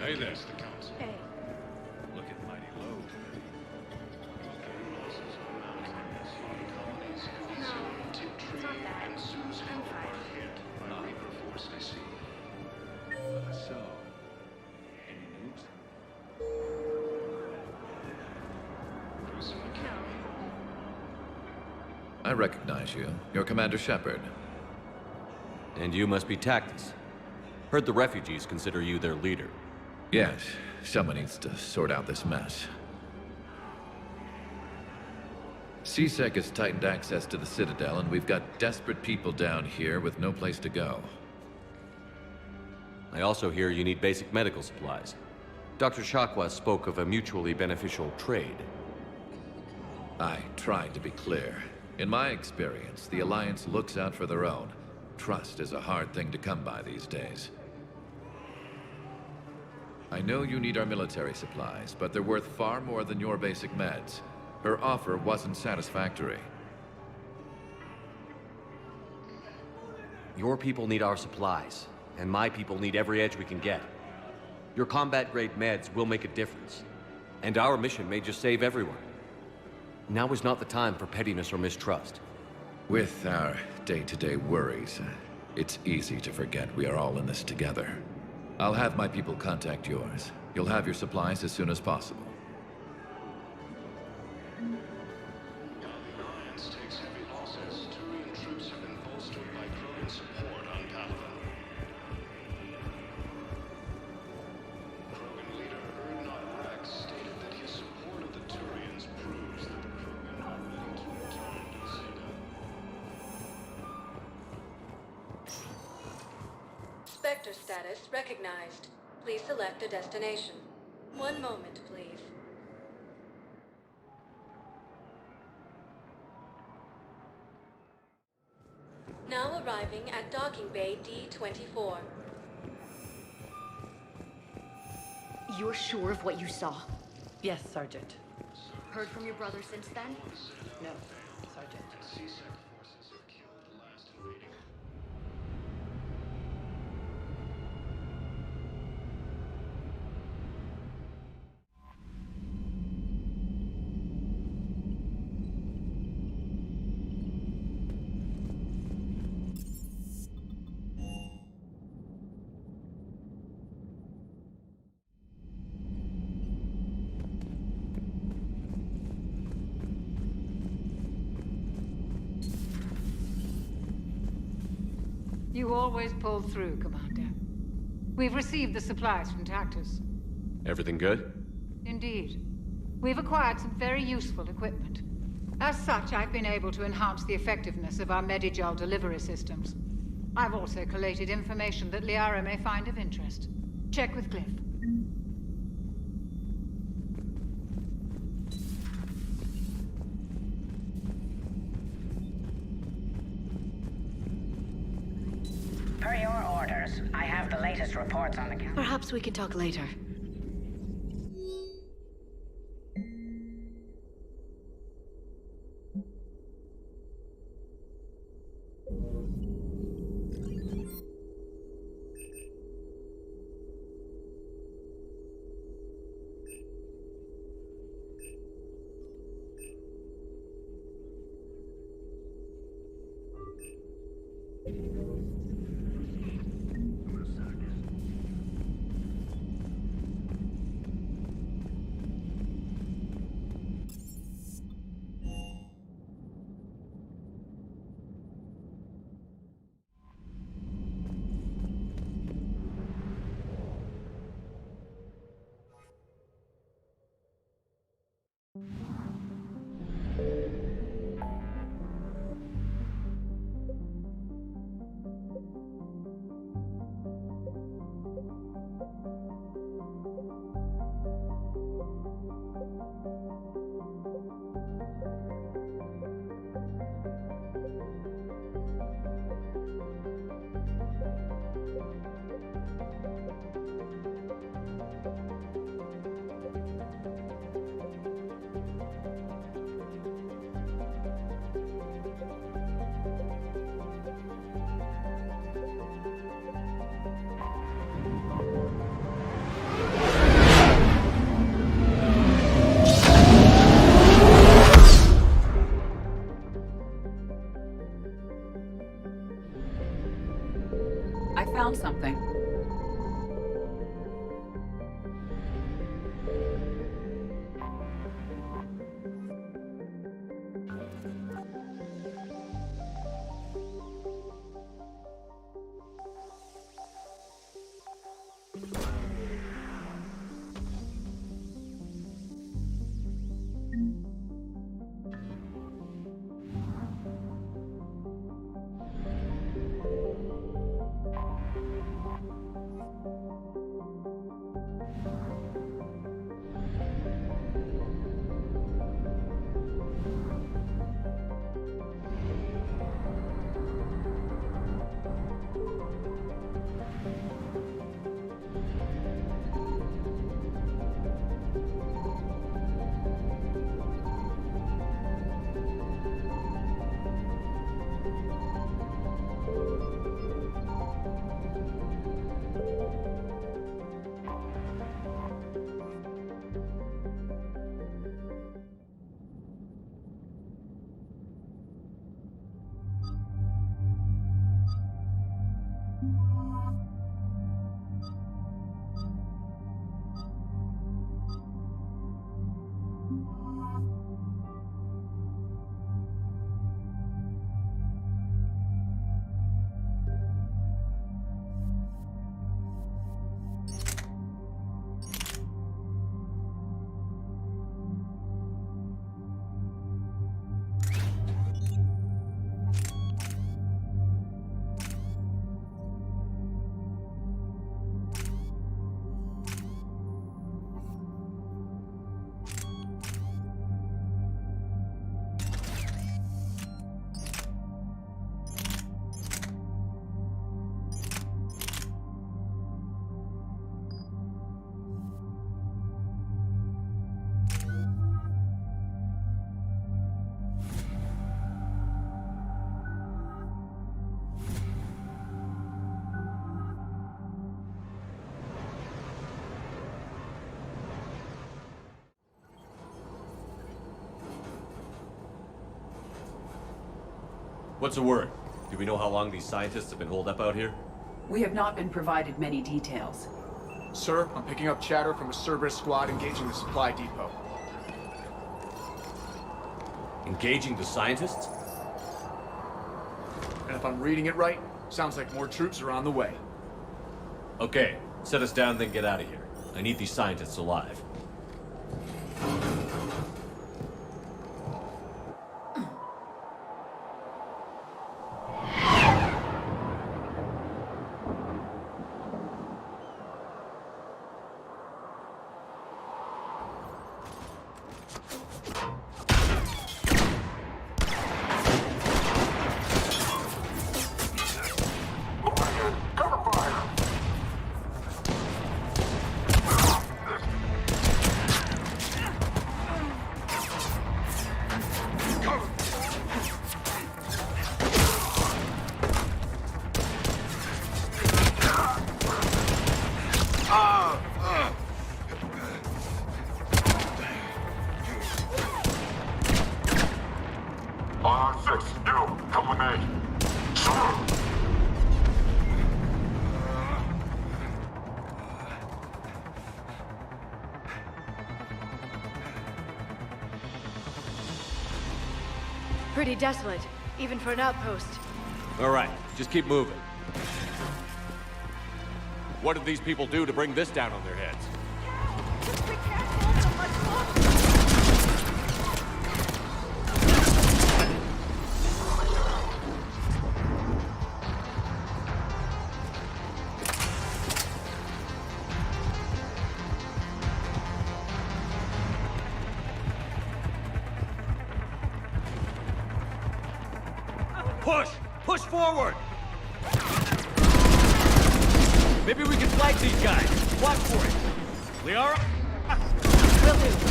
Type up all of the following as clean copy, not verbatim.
Hey there. The council. Hey. Looking mighty low today. No, it's not that. I'm fine. By Reaper Force, I see. So, any news? Bruce McCann. No. I recognize you. You're Commander Shepard. And you must be Tactus. Heard the refugees consider you their leader. Yes, someone needs to sort out this mess. CSEC has tightened access to the Citadel, and we've got desperate people down here with no place to go. I also hear you need basic medical supplies. Dr. Shakwa spoke of a mutually beneficial trade. I tried to be clear. In my experience, the Alliance looks out for their own. Trust is a hard thing to come by these days. I know you need our military supplies, but they're worth far more than your basic meds. Her offer wasn't satisfactory. Your people need our supplies, and my people need every edge we can get. Your combat-grade meds will make a difference, and our mission may just save everyone. Now is not the time for pettiness or mistrust. With our day-to-day worries, it's easy to forget we are all in this together. I'll have my people contact yours. You'll have your supplies as soon as possible. The Alliance takes heavy losses. Turian troops have been bolstered by Krogan support on Palaven. Krogan leader Urdnot Rex stated that his support of the Turians proves that the Krogan are willing to return to Zeta. Spectre status recognized. Please select a destination. One moment, please. Now arriving at Docking Bay D-24. You're sure of what you saw? Yes, Sergeant. Heard from your brother since then? No, Sergeant. CSEC forces have killed the last invading. You always pull through, Commander. We've received the supplies from Tactus. Everything good? Indeed. We've acquired some very useful equipment. As such, I've been able to enhance the effectiveness of our Medigel delivery systems. I've also collated information that Liara may find of interest. Check with Cliff. Per your orders, I have the latest reports on the count. Perhaps we can talk later. something. What's the word? Do we know how long these scientists have been holed up out here? We have not been provided many details. Sir, I'm picking up chatter from a Cerberus squad engaging the supply depot. Engaging the scientists? And if I'm reading it right, sounds like more troops are on the way. Okay, set us down, then get out of here. I need these scientists alive. Pretty desolate, even for an outpost. All right, just keep moving. What did these people do to bring this down on their heads? Just be careful, so much more. Push! Push forward! Maybe we can flank these guys. Watch for it. Liara? Will do.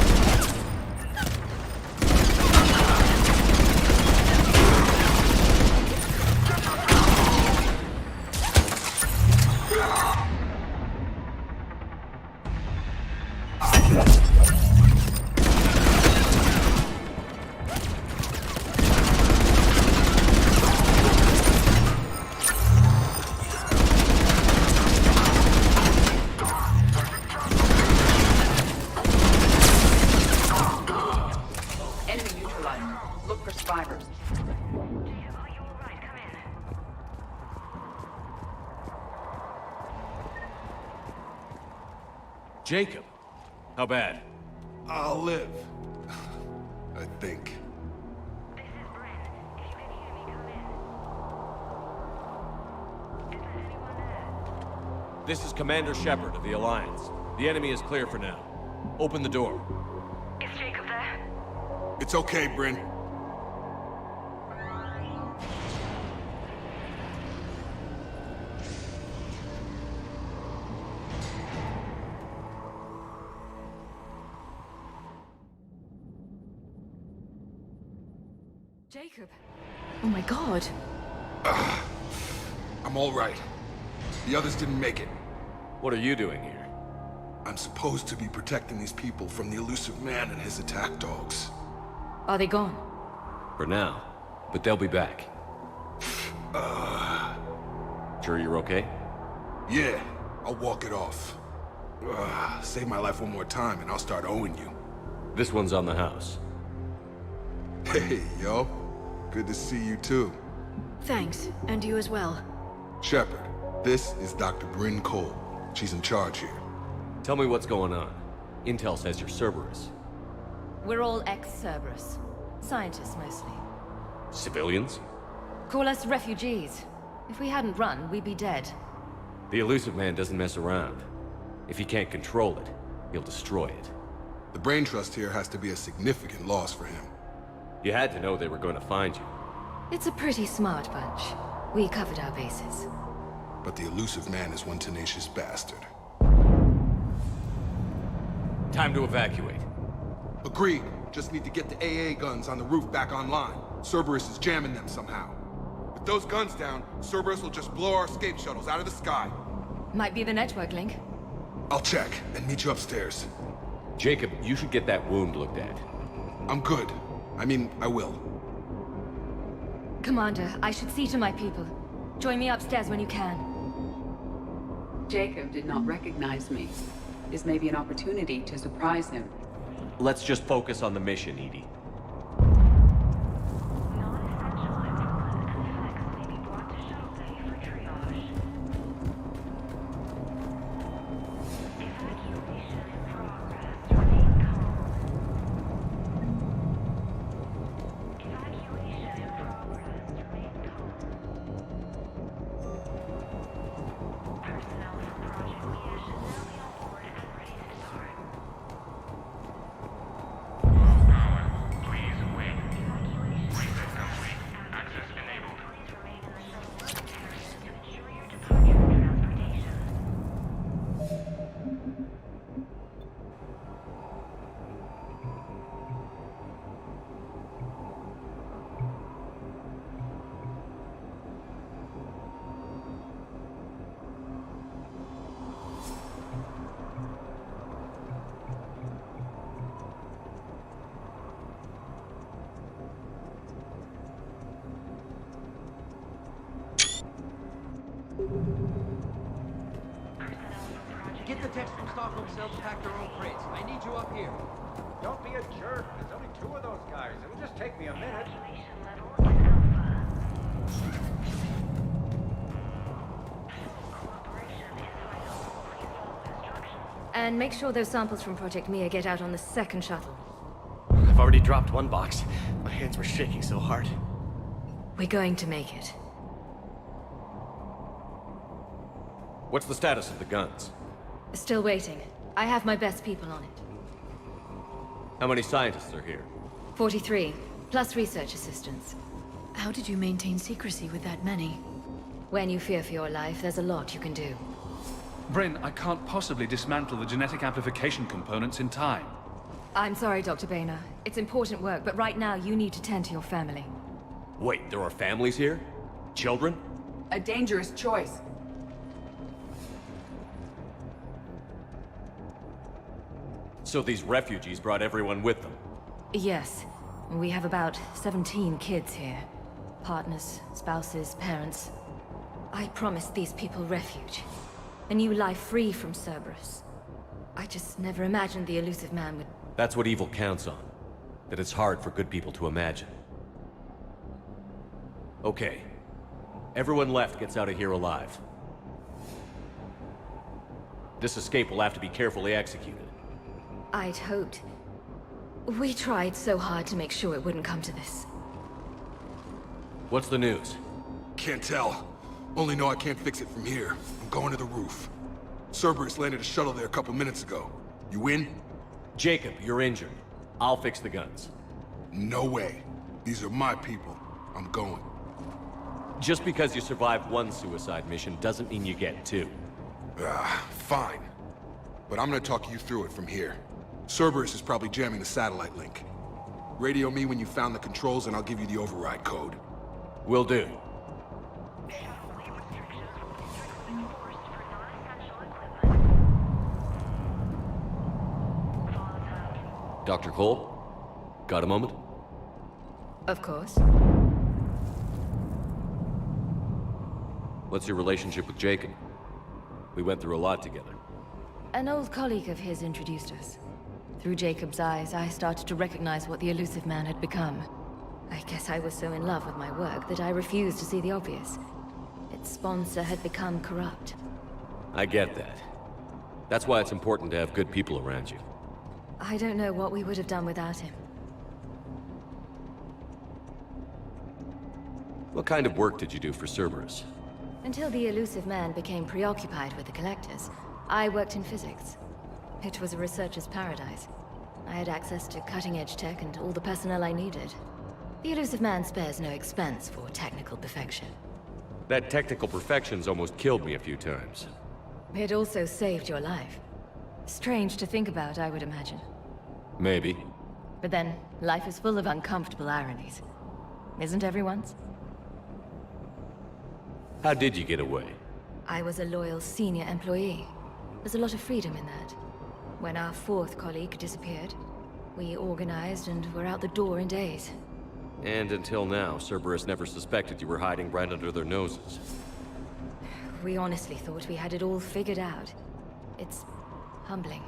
Jacob. How bad? I'll live. I think. This is Bryn. If you can hear me, come in. Is there anyone there? This is Commander Shepard of the Alliance. The enemy is clear for now. Open the door. Is Jacob there? It's okay, Bryn. Jacob. Oh my god. I'm all right. The others didn't make it. What are you doing here? I'm supposed to be protecting these people from the elusive man and his attack dogs. Are they gone? For now. But they'll be back. Sure you're okay? Yeah, I'll walk it off. Save my life one more time and I'll start owing you. This one's on the house. Hey, yo. Good to see you too. Thanks, and you as well. Shepard, this is Dr. Bryn Cole. She's in charge here. Tell me what's going on. Intel says you're Cerberus. We're all ex-Cerberus. Scientists, mostly. Civilians? Call us refugees. If we hadn't run, we'd be dead. The elusive man doesn't mess around. If he can't control it, he'll destroy it. The brain trust here has to be a significant loss for him. You had to know they were going to find you. It's a pretty smart bunch. We covered our bases. But the elusive man is one tenacious bastard. Time to evacuate. Agreed. Just need to get the AA guns on the roof back online. Cerberus is jamming them somehow. With those guns down, Cerberus will just blow our escape shuttles out of the sky. Might be the network link. I'll check and meet you upstairs. Jacob, you should get that wound looked at. I'm good. I mean, I will. Commander, I should see to my people. Join me upstairs when you can. Jacob did not recognize me. This may be an opportunity to surprise him. Let's just focus on the mission, EDI. Non-essential equipment and effects may be brought to shuttle bay for triage. Evacuation in progress. Remain calm. Evacuation in progress. Remain calm. Personnel from Project Mia should now be on board and ready to start. Please wait. Reset complete. Access enabled. Please remain in the shuttle loading area to ensure your departure and transportation. Get the text from Stockholm Cell to pack their own crates. I need you up here. Don't be a jerk. There's only 2 of those guys. It'll just take me a minute. Evacuation level is Alpha. Cooperation is vital. Please follow instructions. And make sure those samples from Project Mia get out on the second shuttle. I've already dropped one box. My hands were shaking so hard. We're going to make it. What's the status of the guns? Still waiting. I have my best people on it. How many scientists are here? 43, plus research assistants. How did you maintain secrecy with that many? When you fear for your life, there's a lot you can do. Bryn, I can't possibly dismantle the genetic amplification components in time. I'm sorry, Dr. Boehner. It's important work, but right now you need to tend to your family. Wait, there are families here? Children? A dangerous choice. So these refugees brought everyone with them? Yes. We have about 17 kids here. Partners, spouses, parents. I promised these people refuge. A new life free from Cerberus. I just never imagined the elusive man would... That's what evil counts on. That it's hard for good people to imagine. Okay. Everyone left gets out of here alive. This escape will have to be carefully executed. I'd hoped. We tried so hard to make sure it wouldn't come to this. What's the news? Can't tell. Only know I can't fix it from here. I'm going to the roof. Cerberus landed a shuttle there a couple minutes ago. You in? Jacob, you're injured. I'll fix the guns. No way. These are my people. I'm going. Just because you survived one suicide mission doesn't mean you get two. Fine. But I'm gonna talk you through it from here. Cerberus is probably jamming the satellite link. Radio me when you found the controls and I'll give you the override code. Will do. Dr. Cole? Got a moment? Of course. What's your relationship with Jacob? We went through a lot together. An old colleague of his introduced us. Through Jacob's eyes, I started to recognize what the elusive man had become. I guess I was so in love with my work that I refused to see the obvious. Its sponsor had become corrupt. I get that. That's why it's important to have good people around you. I don't know what we would have done without him. What kind of work did you do for Cerberus? Until the elusive man became preoccupied with the Collectors, I worked in physics. It was a researcher's paradise. I had access to cutting-edge tech and all the personnel I needed. The elusive man spares no expense for technical perfection. That technical perfection's almost killed me a few times. It also saved your life. Strange to think about, I would imagine. Maybe. But then, life is full of uncomfortable ironies. Isn't everyone's? How did you get away? I was a loyal senior employee. There's a lot of freedom in that. When our fourth colleague disappeared, we organized and were out the door in days. And until now, Cerberus never suspected you were hiding right under their noses. We honestly thought we had it all figured out. It's humbling.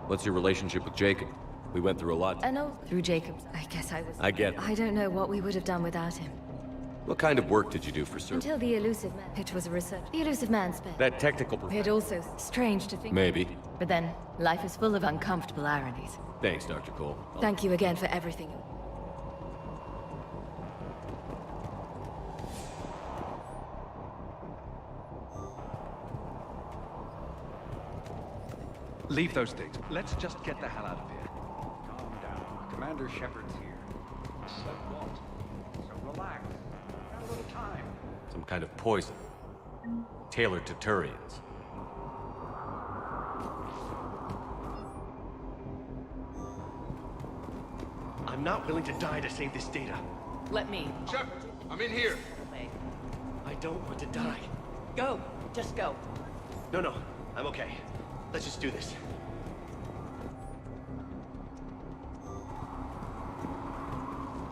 What's your relationship with Jacob? We went through a lot. Through Jacob's, I guess I was... I get it. I don't know what we would have done without him. What kind of work did you do for Cerberus? Until the elusive man... It was a research... The elusive man spent... That technical It also strange to think... Maybe. But then, life is full of uncomfortable ironies. Thanks, Dr. Cole. Thank you again for everything. Leave those things. Let's just get the hell out of here. Calm down. Commander Shepard's here. Said what? So relax. Got a little time. Some kind of poison. Tailored to Turians. I'm not willing to die to save this data. Let me. Shepard, I'm in here. I don't want to die. Go. Just go. No, I'm okay. Let's just do this.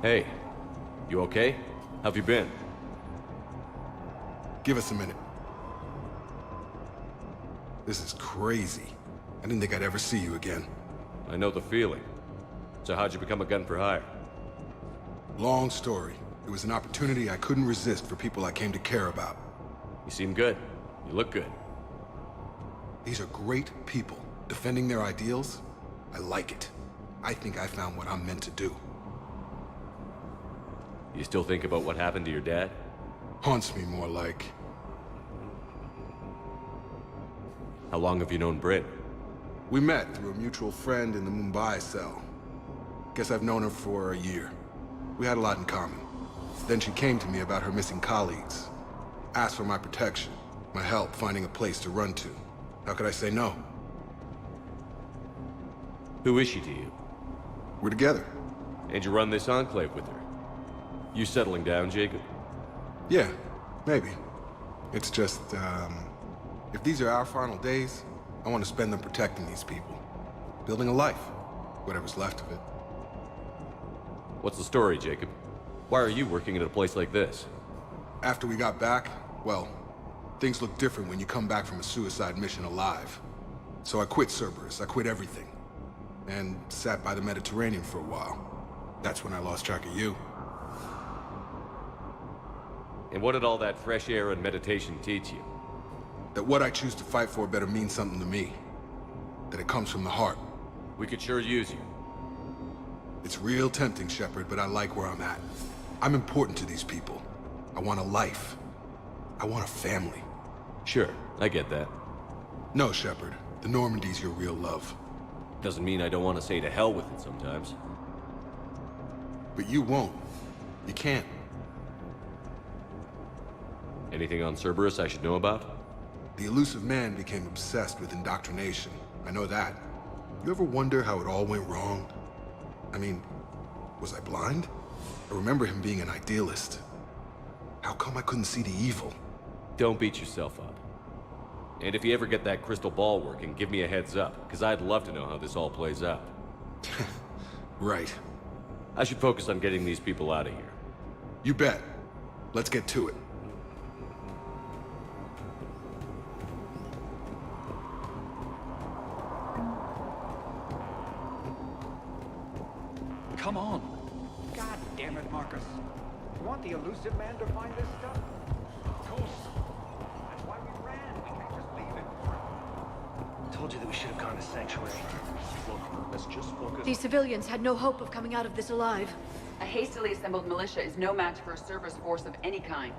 Hey, you okay? How've you been? Give us a minute. This is crazy. I didn't think I'd ever see you again. I know the feeling. So how'd you become a gun for hire? Long story. It was an opportunity I couldn't resist for people I came to care about. You seem good. You look good. These are great people. Defending their ideals, I like it. I think I found what I'm meant to do. You still think about what happened to your dad? Haunts me more like. How long have you known Britt? We met through a mutual friend in the Mumbai cell. Guess I've known her for a year. We had a lot in common. Then she came to me about her missing colleagues. Asked for my protection, my help finding a place to run to. How could I say no? Who is she to you? We're together. And you run this enclave with her? You settling down, Jacob? Yeah, maybe. It's just, if these are our final days, I want to spend them protecting these people. Building a life, whatever's left of it. What's the story, Jacob? Why are you working at a place like this? After we got back, well, things look different when you come back from a suicide mission alive. So I quit Cerberus, I quit everything. And sat by the Mediterranean for a while. That's when I lost track of you. And what did all that fresh air and meditation teach you? That what I choose to fight for better mean something to me. That it comes from the heart. We could sure use you. It's real tempting, Shepard, but I like where I'm at. I'm important to these people. I want a life. I want a family. Sure, I get that. No, Shepard. The Normandy's your real love. Doesn't mean I don't want to say to hell with it sometimes. But you won't. You can't. Anything on Cerberus I should know about? The Illusive Man became obsessed with indoctrination. I know that. You ever wonder how it all went wrong? I mean, was I blind? I remember him being an idealist. How come I couldn't see the evil? Don't beat yourself up. And if you ever get that crystal ball working, give me a heads up, because I'd love to know how this all plays out. Right. I should focus on getting these people out of here. You bet. Let's get to it. Come on. God damn it, Marcus. You want the Illusive Man to find this stuff? Of course. That's why we ran. We can't just leave it. Told you that we should have gone to Sanctuary. Look, let's just focus. These civilians had no hope of coming out of this alive. A hastily assembled militia is no match for a Cerberus force of any kind.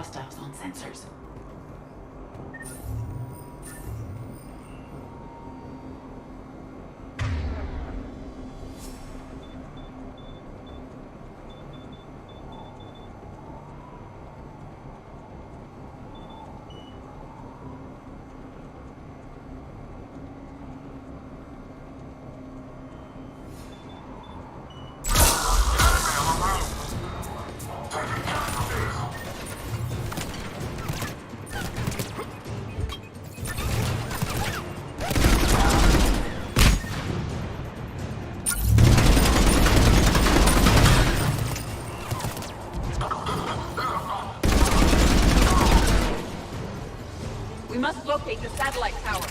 hostiles on sensors. We must locate the satellite tower.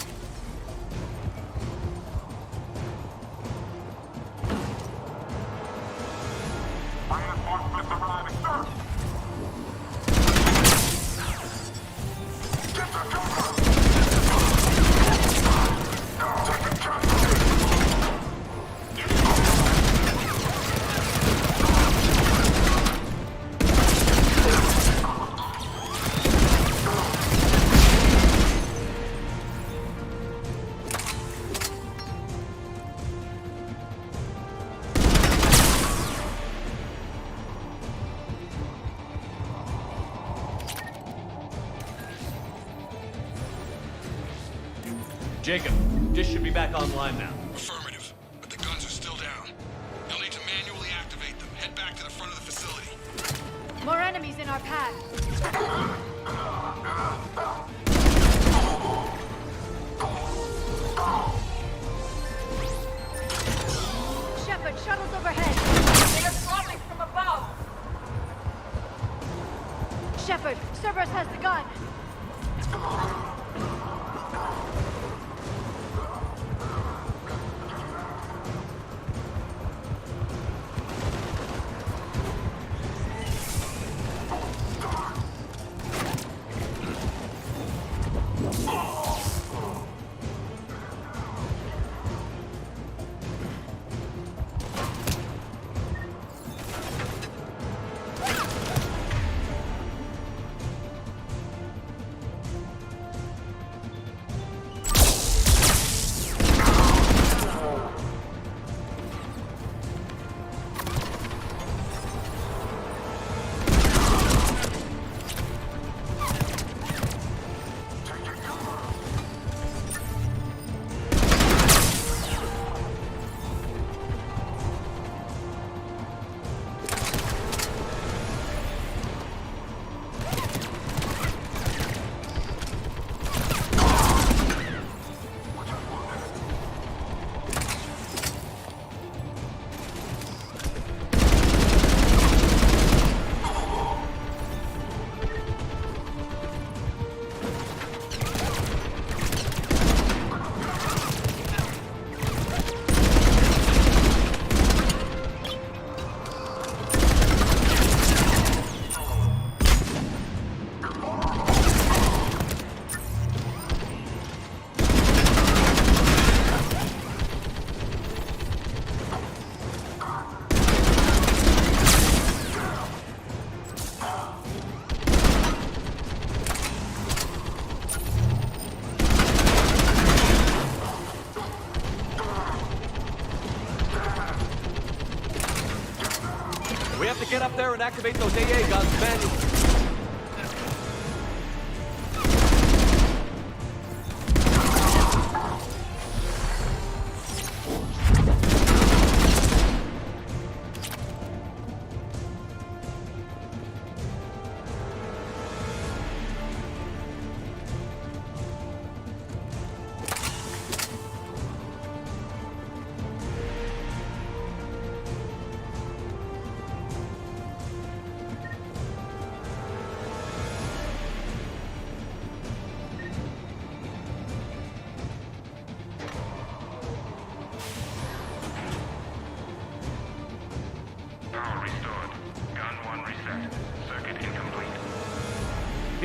Jacob, dish should be back online now. Affirmative, but the guns are still down. You'll need to manually activate them. Head back to the front of the facility. More enemies in our path. Shepard, shuttles overhead. They are dropping from above. Shepard, Cerberus has the gun. We have to get up there and activate those AA guns manually.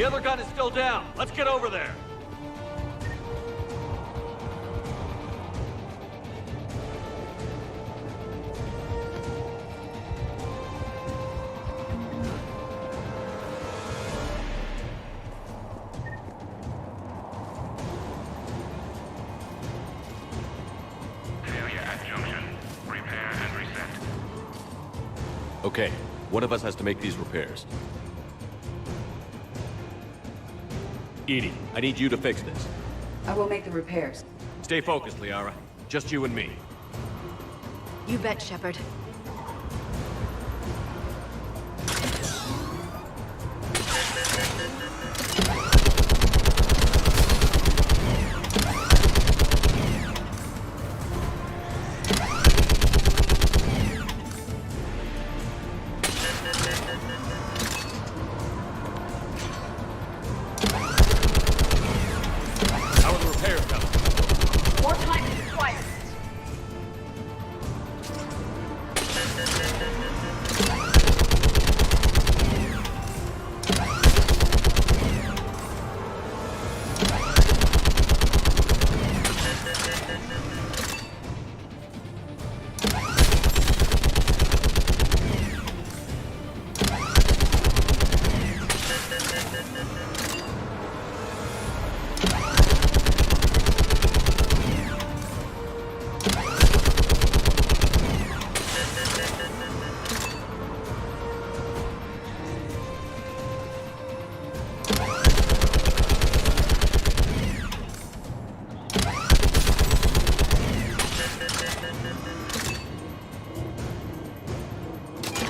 The other gun is still down. Let's get over there. Okay, one of us has to make these repairs. Edie, I need you to fix this. I will make the repairs. Stay focused, Liara. Just you and me. You bet, Shepard. How are the repairs coming? More time is required.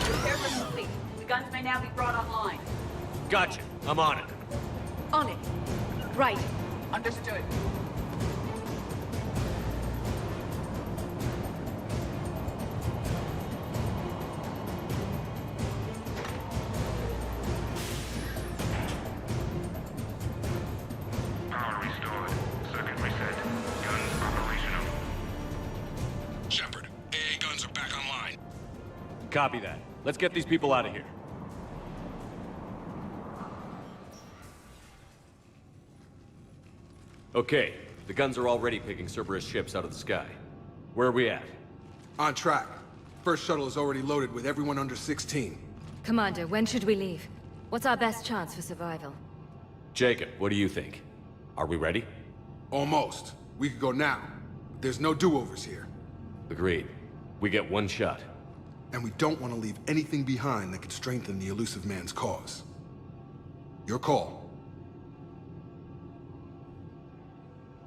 Repairs are complete. The guns may now be brought online. Gotcha. I'm on it. On it. Right. Understood. Power restored. Circuit reset. Guns operational. Shepard, AA guns are back online. Copy that. Let's get these people out of here. Okay, the guns are already picking Cerberus ships out of the sky. Where are we at? On track. First shuttle is already loaded with everyone under 16. Commander, when should we leave? What's our best chance for survival? Jacob, what do you think? Are we ready? Almost. We could go now. There's no do-overs here. Agreed. We get one shot. And we don't want to leave anything behind that could strengthen the Elusive Man's cause. Your call.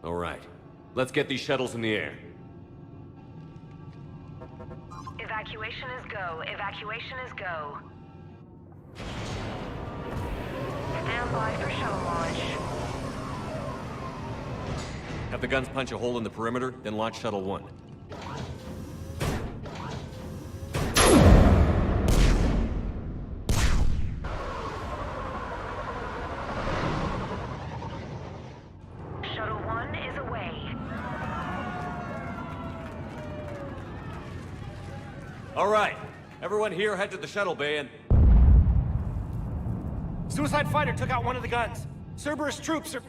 All right. Let's get these shuttles in the air. Evacuation is go. Evacuation is go. Stand by for shuttle launch. Have the guns punch a hole in the perimeter, then launch Shuttle 1. Shuttle 1 is away. All right. Everyone here head to the shuttle bay and... Suicide fighter took out one of the guns. Cerberus troops are...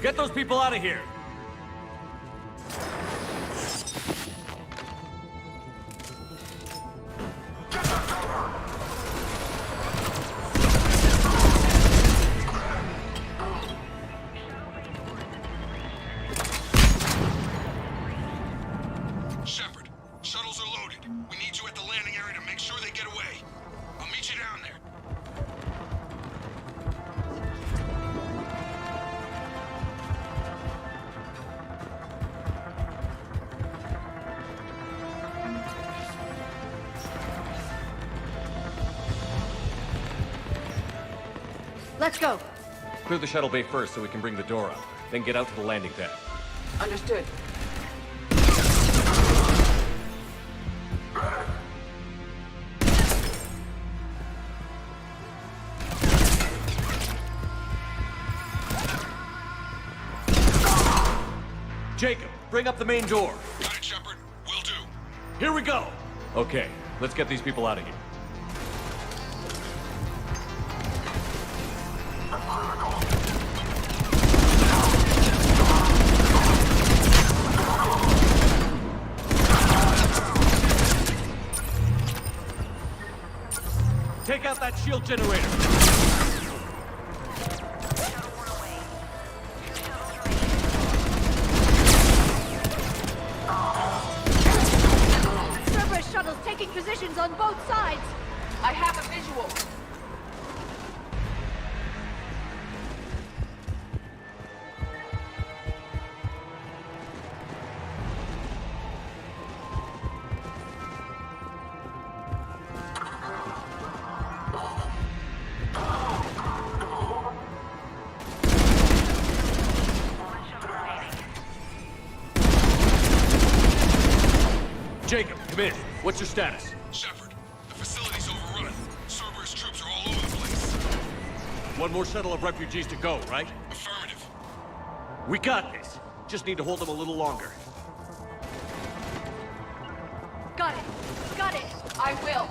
Get those people out of here! Shepard, shuttles are loaded. We need you at the landing area to make sure they get away. I'll meet you down there. Let's go. Clear the shuttle bay first so we can bring the door up. Then get out to the landing pad. Understood. Jacob, bring up the main door. Got it, Shepard. Will do. Here we go! Okay, let's get these people out of here. Take out that shield generator! Cerberus taking positions on both sides! I have a visual. Jacob, come in. What's your status? Shepard, the facility's overrun. Cerberus troops are all over the place. One more shuttle of refugees to go, right? Affirmative. We got this. Just need to hold them a little longer. Got it! Got it! I will.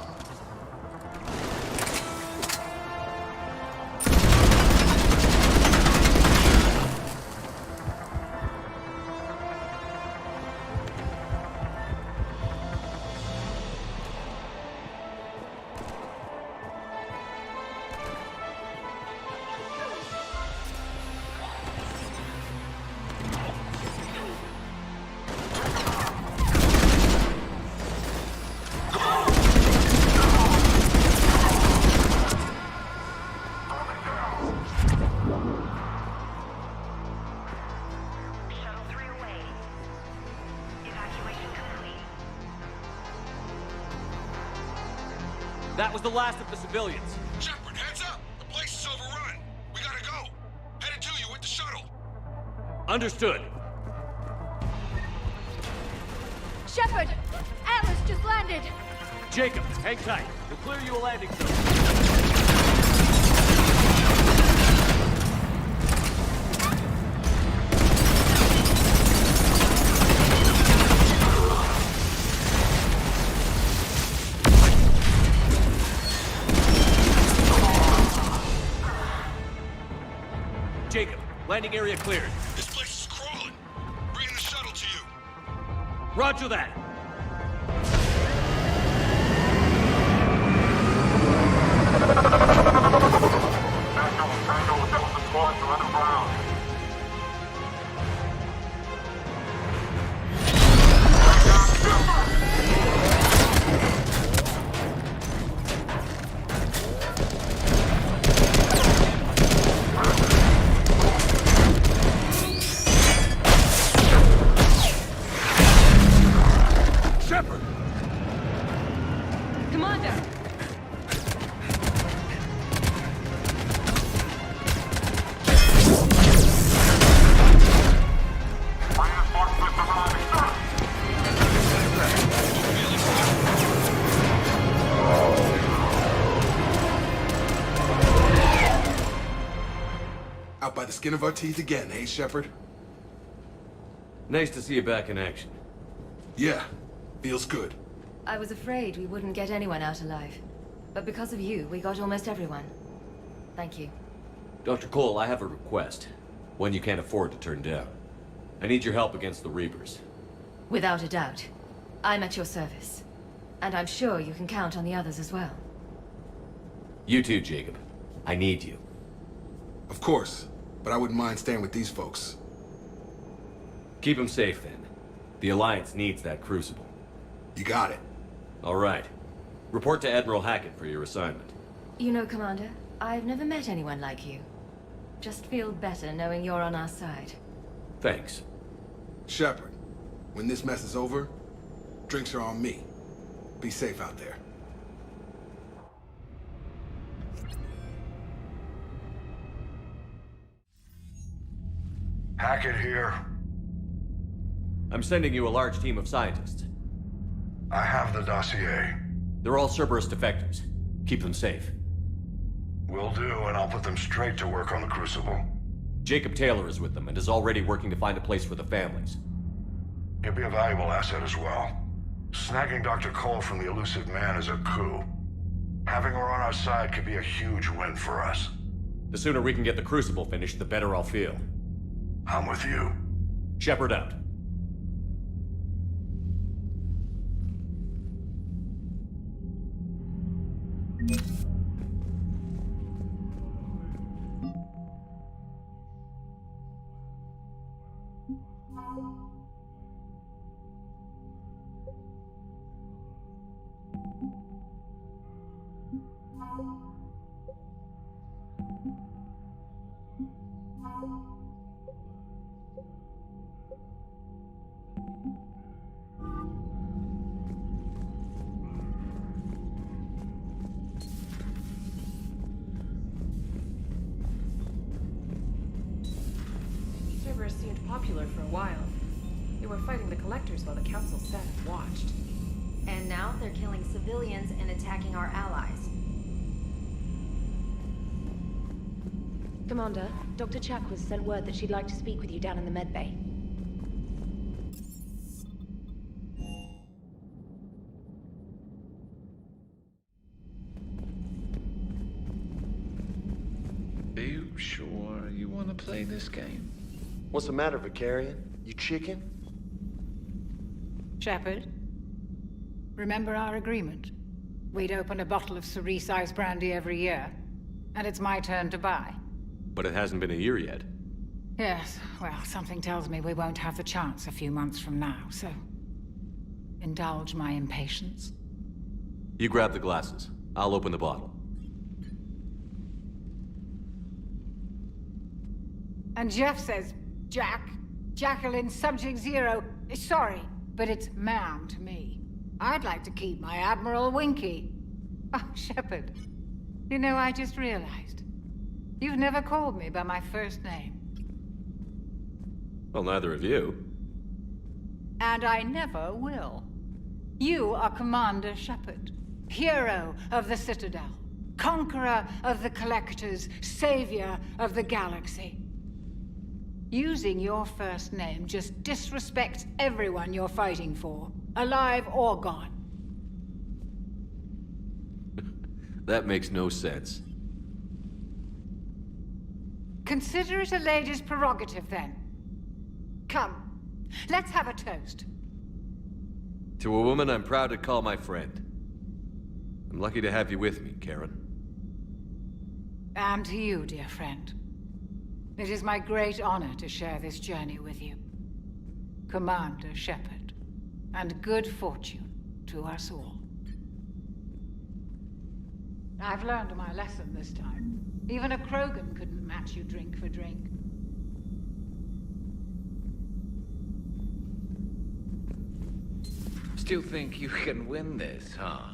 That was the last of the civilians. Shepard, heads up! The place is overrun. We gotta go. Headed to you with the shuttle. Understood. Shepard! Atlas just landed! Jacob, hang tight. We'll clear you a landing zone. Jacob, landing area cleared. This place is crawling. Bringing the shuttle to you. Roger that. Shepard! Commander! Out by the skin of our teeth again, eh, Shepard? Nice to see you back in action. Yeah, feels good. I was afraid we wouldn't get anyone out alive. But because of you, we got almost everyone. Thank you. Dr. Cole, I have a request. One you can't afford to turn down. I need your help against the Reapers. Without a doubt. I'm at your service. And I'm sure you can count on the others as well. You too, Jacob. I need you. Of course, but I wouldn't mind staying with these folks. Keep them safe, then. The Alliance needs that Crucible. You got it. All right. Report to Admiral Hackett for your assignment. You know, Commander, I've never met anyone like you. Just feel better knowing you're on our side. Thanks. Shepard, when this mess is over, drinks are on me. Be safe out there. Hackett here. I'm sending you a large team of scientists. I have the dossier. They're all Cerberus defectors. Keep them safe. Will do, and I'll put them straight to work on the Crucible. Jacob Taylor is with them and is already working to find a place for the families. He'll be a valuable asset as well. Snagging Dr. Cole from the Elusive Man is a coup. Having her on our side could be a huge win for us. The sooner we can get the Crucible finished, the better I'll feel. I'm with you. Shepard out. seemed popular for a while. They were fighting the Collectors while the Council sat and watched. And now they're killing civilians and attacking our allies. Commander, Dr. Chakwas sent word that she'd like to speak with you down in the medbay. Are you sure you want to play this game? What's the matter, Vicarian? You chicken? Shepard, remember our agreement? We'd open a bottle of Cerise Ice Brandy every year, and it's my turn to buy. But it hasn't been a year yet. Yes, well, something tells me we won't have the chance a few months from now, so... indulge my impatience. You grab the glasses. I'll open the bottle. And Jeff says, Jack, Jacqueline Subject Zero is sorry, but it's ma'am to me. I'd like to keep my Admiral Winky. Oh, Shepard, you know, I just realized. You've never called me by my first name. Well, neither of you. And I never will. You are Commander Shepard, hero of the Citadel, conqueror of the Collectors, savior of the galaxy. Using your first name just disrespects everyone you're fighting for, alive or gone. That makes no sense. Consider it a lady's prerogative, then. Come, let's have a toast. To a woman I'm proud to call my friend. I'm lucky to have you with me, Karen. And to you, dear friend. It is my great honor to share this journey with you. Commander Shepard. And good fortune to us all. I've learned my lesson this time. Even a Krogan couldn't match you drink for drink. Still think you can win this, huh?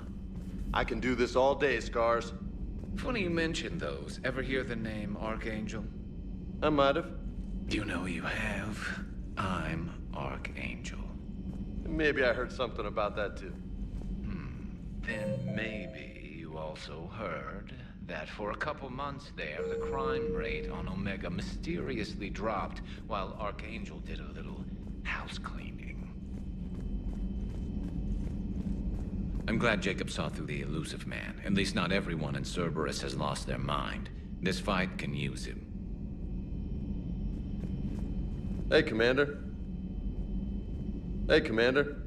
I can do this all day, Scars. Funny you mention those. Ever hear the name Archangel? I might have. You know you have. I'm Archangel. Maybe I heard something about that too. Then maybe you also heard that for a couple months there, the crime rate on Omega mysteriously dropped while Archangel did a little house cleaning. I'm glad Jacob saw through the elusive man. At least not everyone in Cerberus has lost their mind. This fight can use him. Hey, Commander. Hey, Commander.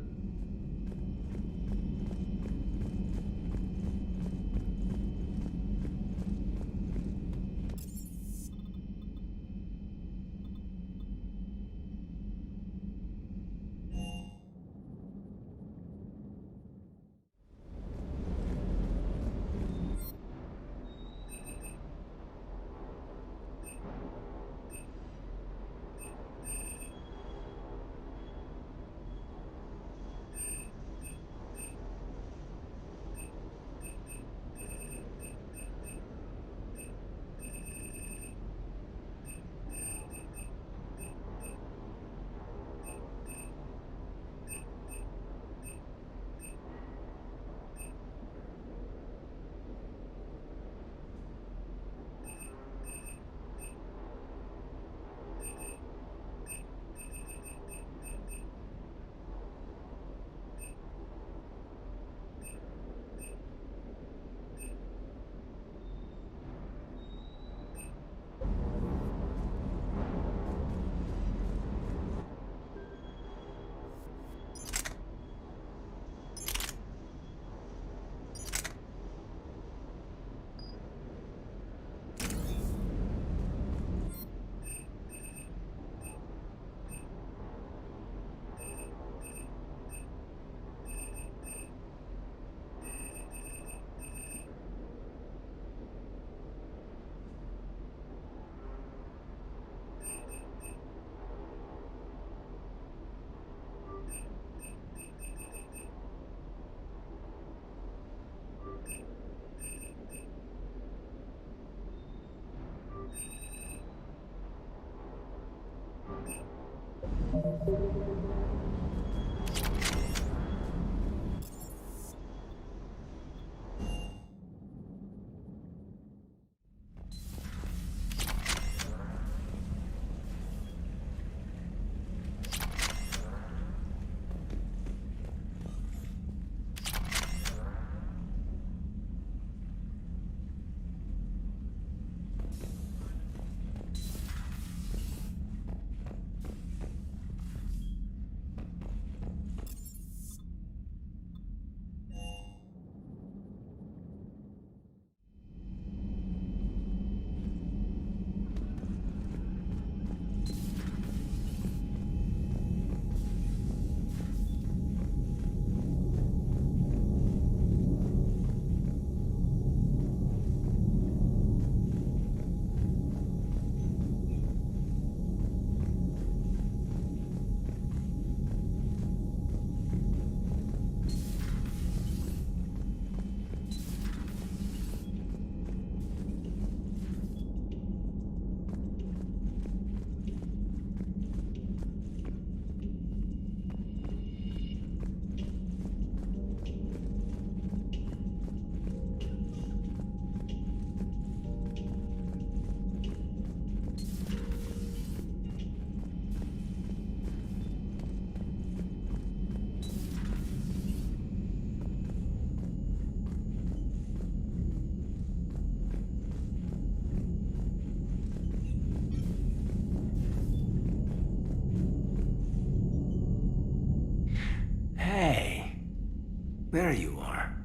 There you are.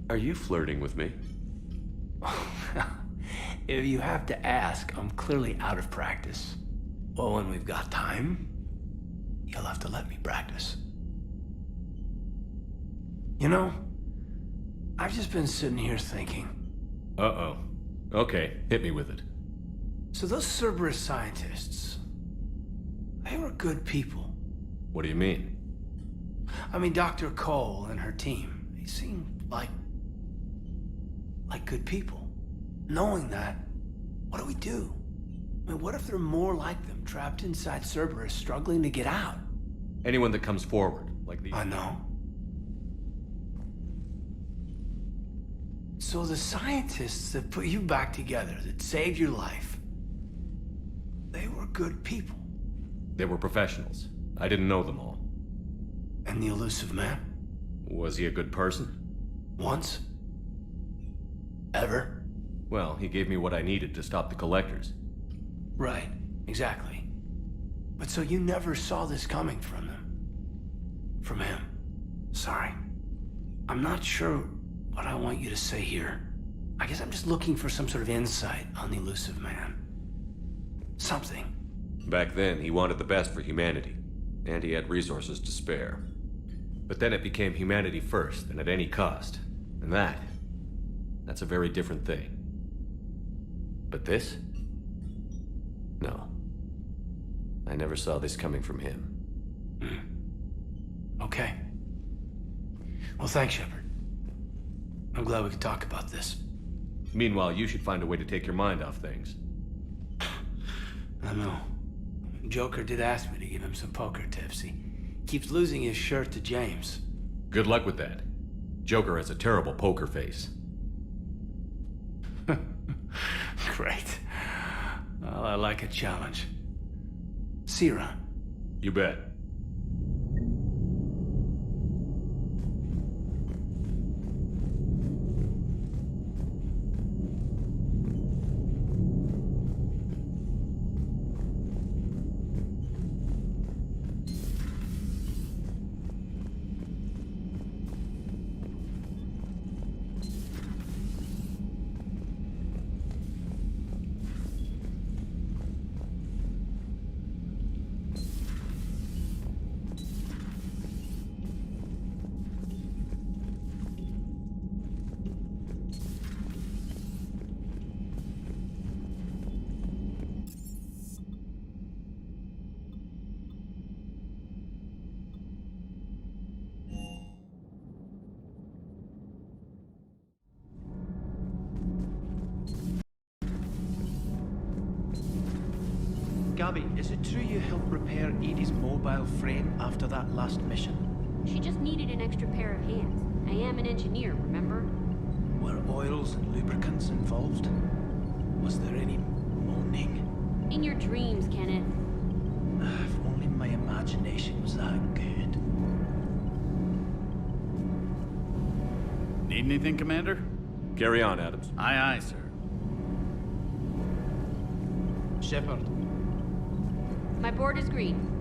Are you flirting with me? If you have to ask, I'm clearly out of practice. Well, when we've got time, you'll have to let me practice. You know, I've just been sitting here thinking. Uh-oh. Okay, hit me with it. So those Cerberus scientists, they were good people. What do you mean? I mean, Dr. Cole and her team, they seemed like good people. Knowing that, what do we do? I mean, what if there are more like them, trapped inside Cerberus, struggling to get out? Anyone that comes forward, like these... I know. So the scientists that put you back together, that saved your life, they were good people. They were professionals. I didn't know them all. And the Illusive Man? Was he a good person? Once? Ever? Well, he gave me what I needed to stop the Collectors. Right, exactly. But so you never saw this coming from them? From him? Sorry. I'm not sure what I want you to say here. I guess I'm just looking for some sort of insight on the Illusive Man. Something. Back then, he wanted the best for humanity, and he had resources to spare. But then it became humanity first, and at any cost. And that's a very different thing. But this? No. I never saw this coming from him. Okay. Well, thanks, Shepard. I'm glad we could talk about this. Meanwhile, you should find a way to take your mind off things. I know. Joker did ask me to give him some poker tips. He keeps losing his shirt to James. Good luck with that. Joker has a terrible poker face. Great. Well, I like a challenge. See you around. You bet. Gabby, is it true you helped repair Edie's mobile frame after that last mission? She just needed an extra pair of hands. I am an engineer, remember? Were oils and lubricants involved? Was there any moaning? In your dreams, Kenneth. If only my imagination was that good. Need anything, Commander? Carry on, Adams. Aye, aye, sir. Shepard. My board is green.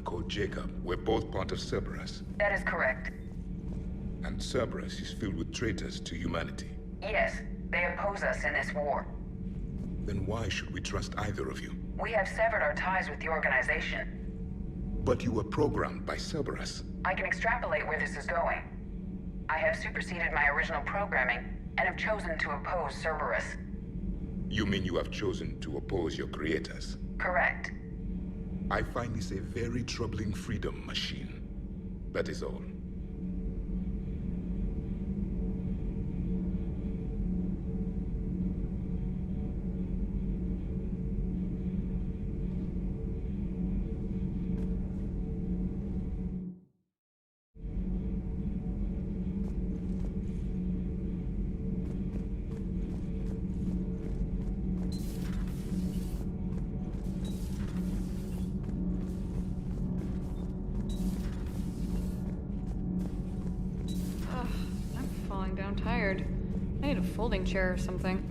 called Jacob were both part of Cerberus. That is correct. And Cerberus is filled with traitors to humanity. Yes, they oppose us in this war. Then why should we trust either of you? We have severed our ties with the organization. But you were programmed by Cerberus. I can extrapolate where this is going. I have superseded my original programming and have chosen to oppose Cerberus. You mean you have chosen to oppose your creators? Correct. I find this a very troubling freedom machine. That is all. Tired. I need a folding chair or something.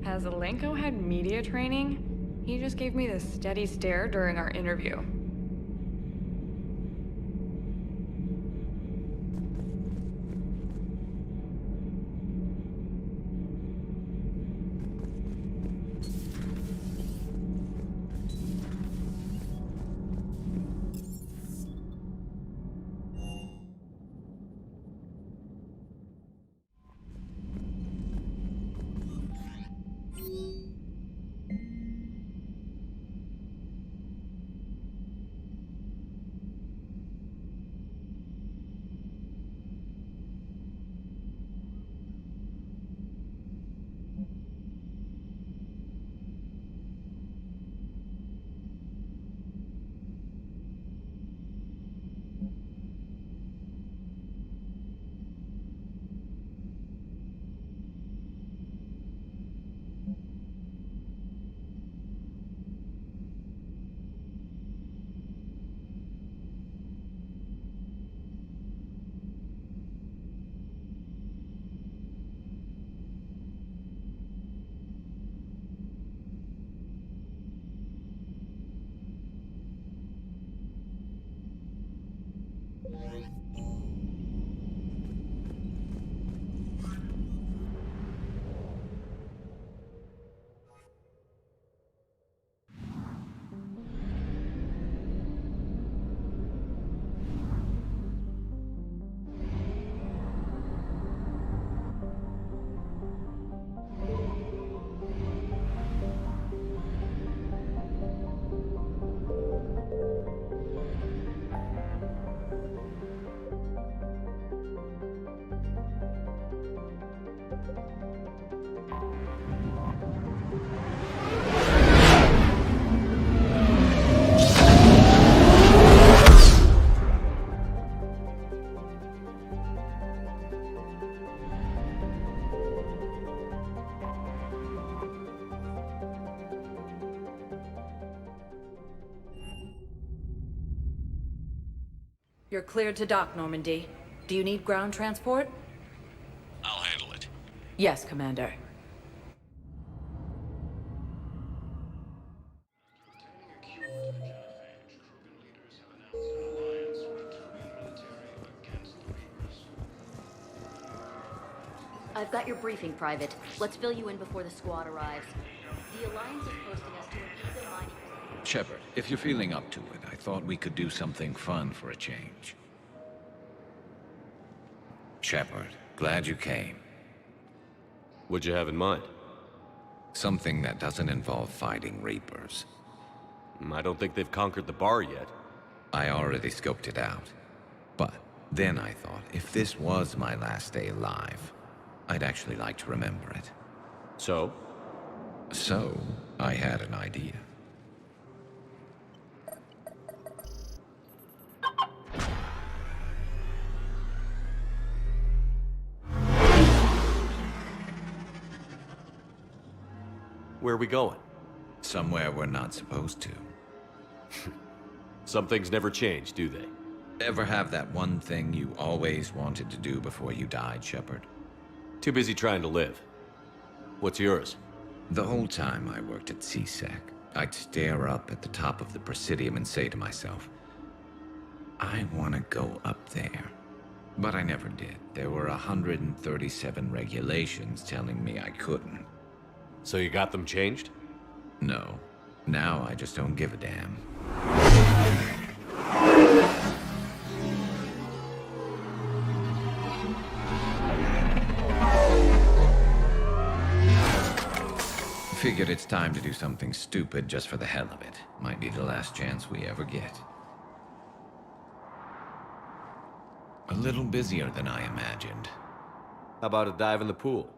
Has Alenko had media training? He just gave me this steady stare during our interview. You're cleared to dock, Normandy. Do you need ground transport? I'll handle it. Yes, Commander. I've got your briefing, Private. Let's fill you in before the squad arrives. The Alliance is posting us to a Giza mining... Shepard, if you're feeling up to it, I thought we could do something fun for a change. Shepard, glad you came. What'd you have in mind? Something that doesn't involve fighting Reapers. I don't think they've conquered the bar yet. I already scoped it out. But then I thought, if this was my last day alive, I'd actually like to remember it. So? So, I had an idea. Where are we going? Somewhere we're not supposed to. Some things never change, do they? Ever have that one thing you always wanted to do before you died, Shepard? Too busy trying to live. What's yours? The whole time I worked at CSEC, I'd stare up at the top of the Presidium and say to myself, I want to go up there. But I never did. There were 137 regulations telling me I couldn't. So you got them changed? No. Now I just don't give a damn. Figured it's time to do something stupid just for the hell of it. Might be the last chance we ever get. A little busier than I imagined. How about a dive in the pool?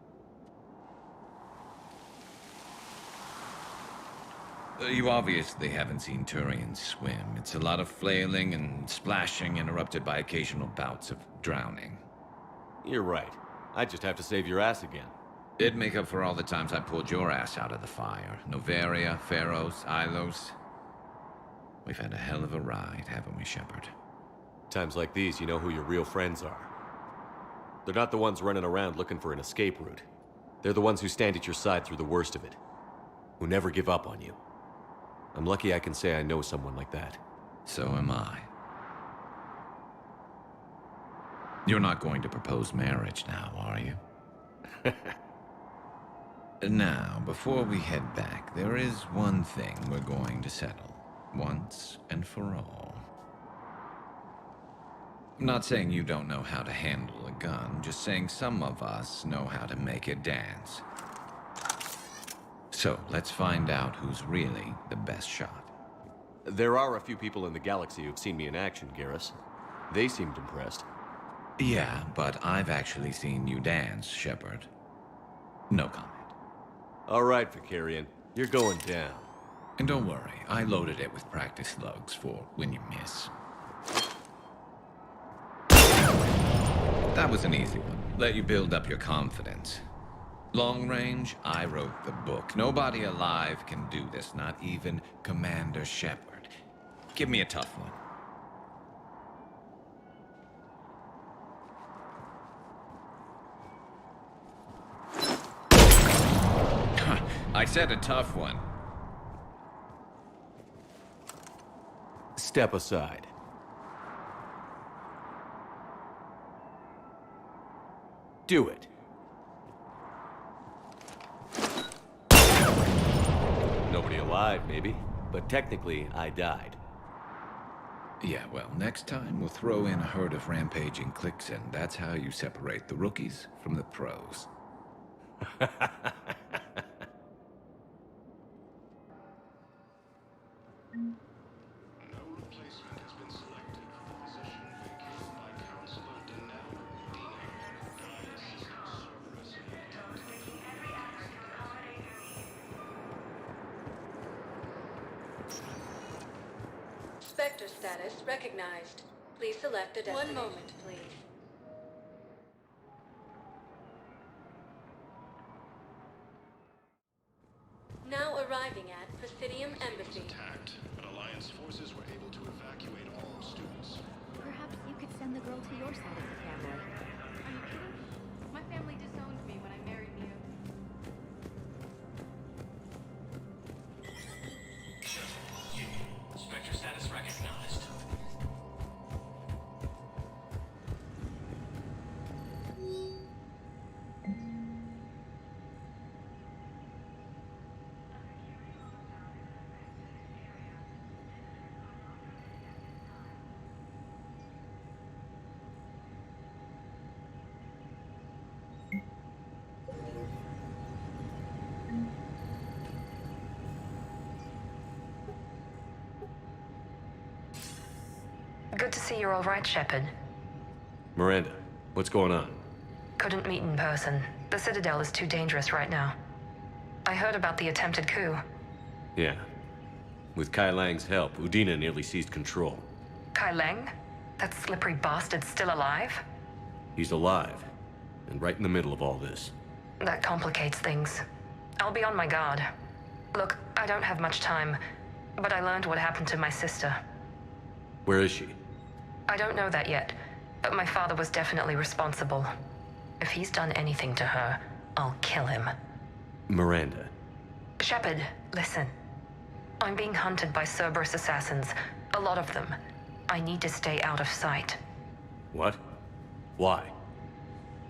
You obviously haven't seen Turians swim. It's a lot of flailing and splashing interrupted by occasional bouts of drowning. You're right. I just have to save your ass again. It'd make up for all the times I pulled your ass out of the fire. Noveria, Pharos, Ilos. We've had a hell of a ride, haven't we, Shepard? Times like these, you know who your real friends are. They're not the ones running around looking for an escape route. They're the ones who stand at your side through the worst of it. Who never give up on you. I'm lucky I can say I know someone like that. So am I. You're not going to propose marriage now, are you? Now, before we head back, there is one thing we're going to settle. Once and for all. I'm not saying you don't know how to handle a gun, just saying some of us know how to make it dance. So, let's find out who's really the best shot. There are a few people in the galaxy who've seen me in action, Garrus. They seemed impressed. Yeah, but I've actually seen you dance, Shepard. No comment. All right, Vakarian. You're going down. And don't worry, I loaded it with practice slugs for when you miss. That was an easy one. Let you build up your confidence. Long range, I wrote the book. Nobody alive can do this, not even Commander Shepard. Give me a tough one. I said a tough one. Step aside. Do it. Nobody alive, maybe. But technically, I died. Yeah, well, next time we'll throw in a herd of rampaging cliques, and that's how you separate the rookies from the pros. Spectre status recognized. Please select a destination. 1 moment, please. Now arriving at Presidium Embassy. Attacked, but Alliance forces were able to evacuate all students. Perhaps you Good to see you're all right, Shepard. Miranda, what's going on? Couldn't meet in person. The Citadel is too dangerous right now. I heard about the attempted coup. Yeah. With Kai Lang's help, Udina nearly seized control. Kai Lang? That slippery bastard's still alive? He's alive, and right in the middle of all this. That complicates things. I'll be on my guard. Look, I don't have much time, but I learned what happened to my sister. Where is she? I don't know that yet, but my father was definitely responsible. If he's done anything to her, I'll kill him. Miranda. Shepard, listen. I'm being hunted by Cerberus assassins. A lot of them. I need to stay out of sight. What? Why?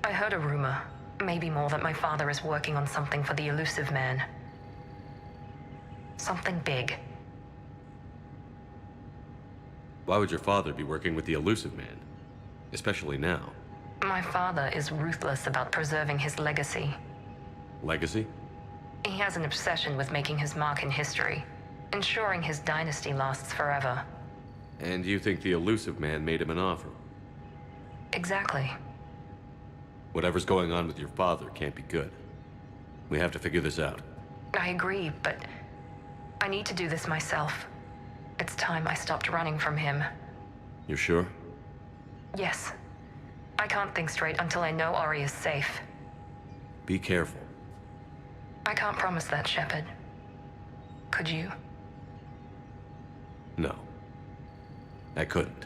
I heard a rumor, maybe more, that my father is working on something for the Elusive Man. Something big. Why would your father be working with the Elusive Man? Especially now. My father is ruthless about preserving his legacy. Legacy? He has an obsession with making his mark in history, ensuring his dynasty lasts forever. And you think the Elusive Man made him an offer? Exactly. Whatever's going on with your father can't be good. We have to figure this out. I agree, but I need to do this myself. It's time I stopped running from him. You're sure? Yes. I can't think straight until I know Ori is safe. Be careful. I can't promise that, Shepard. Could you? No. I couldn't.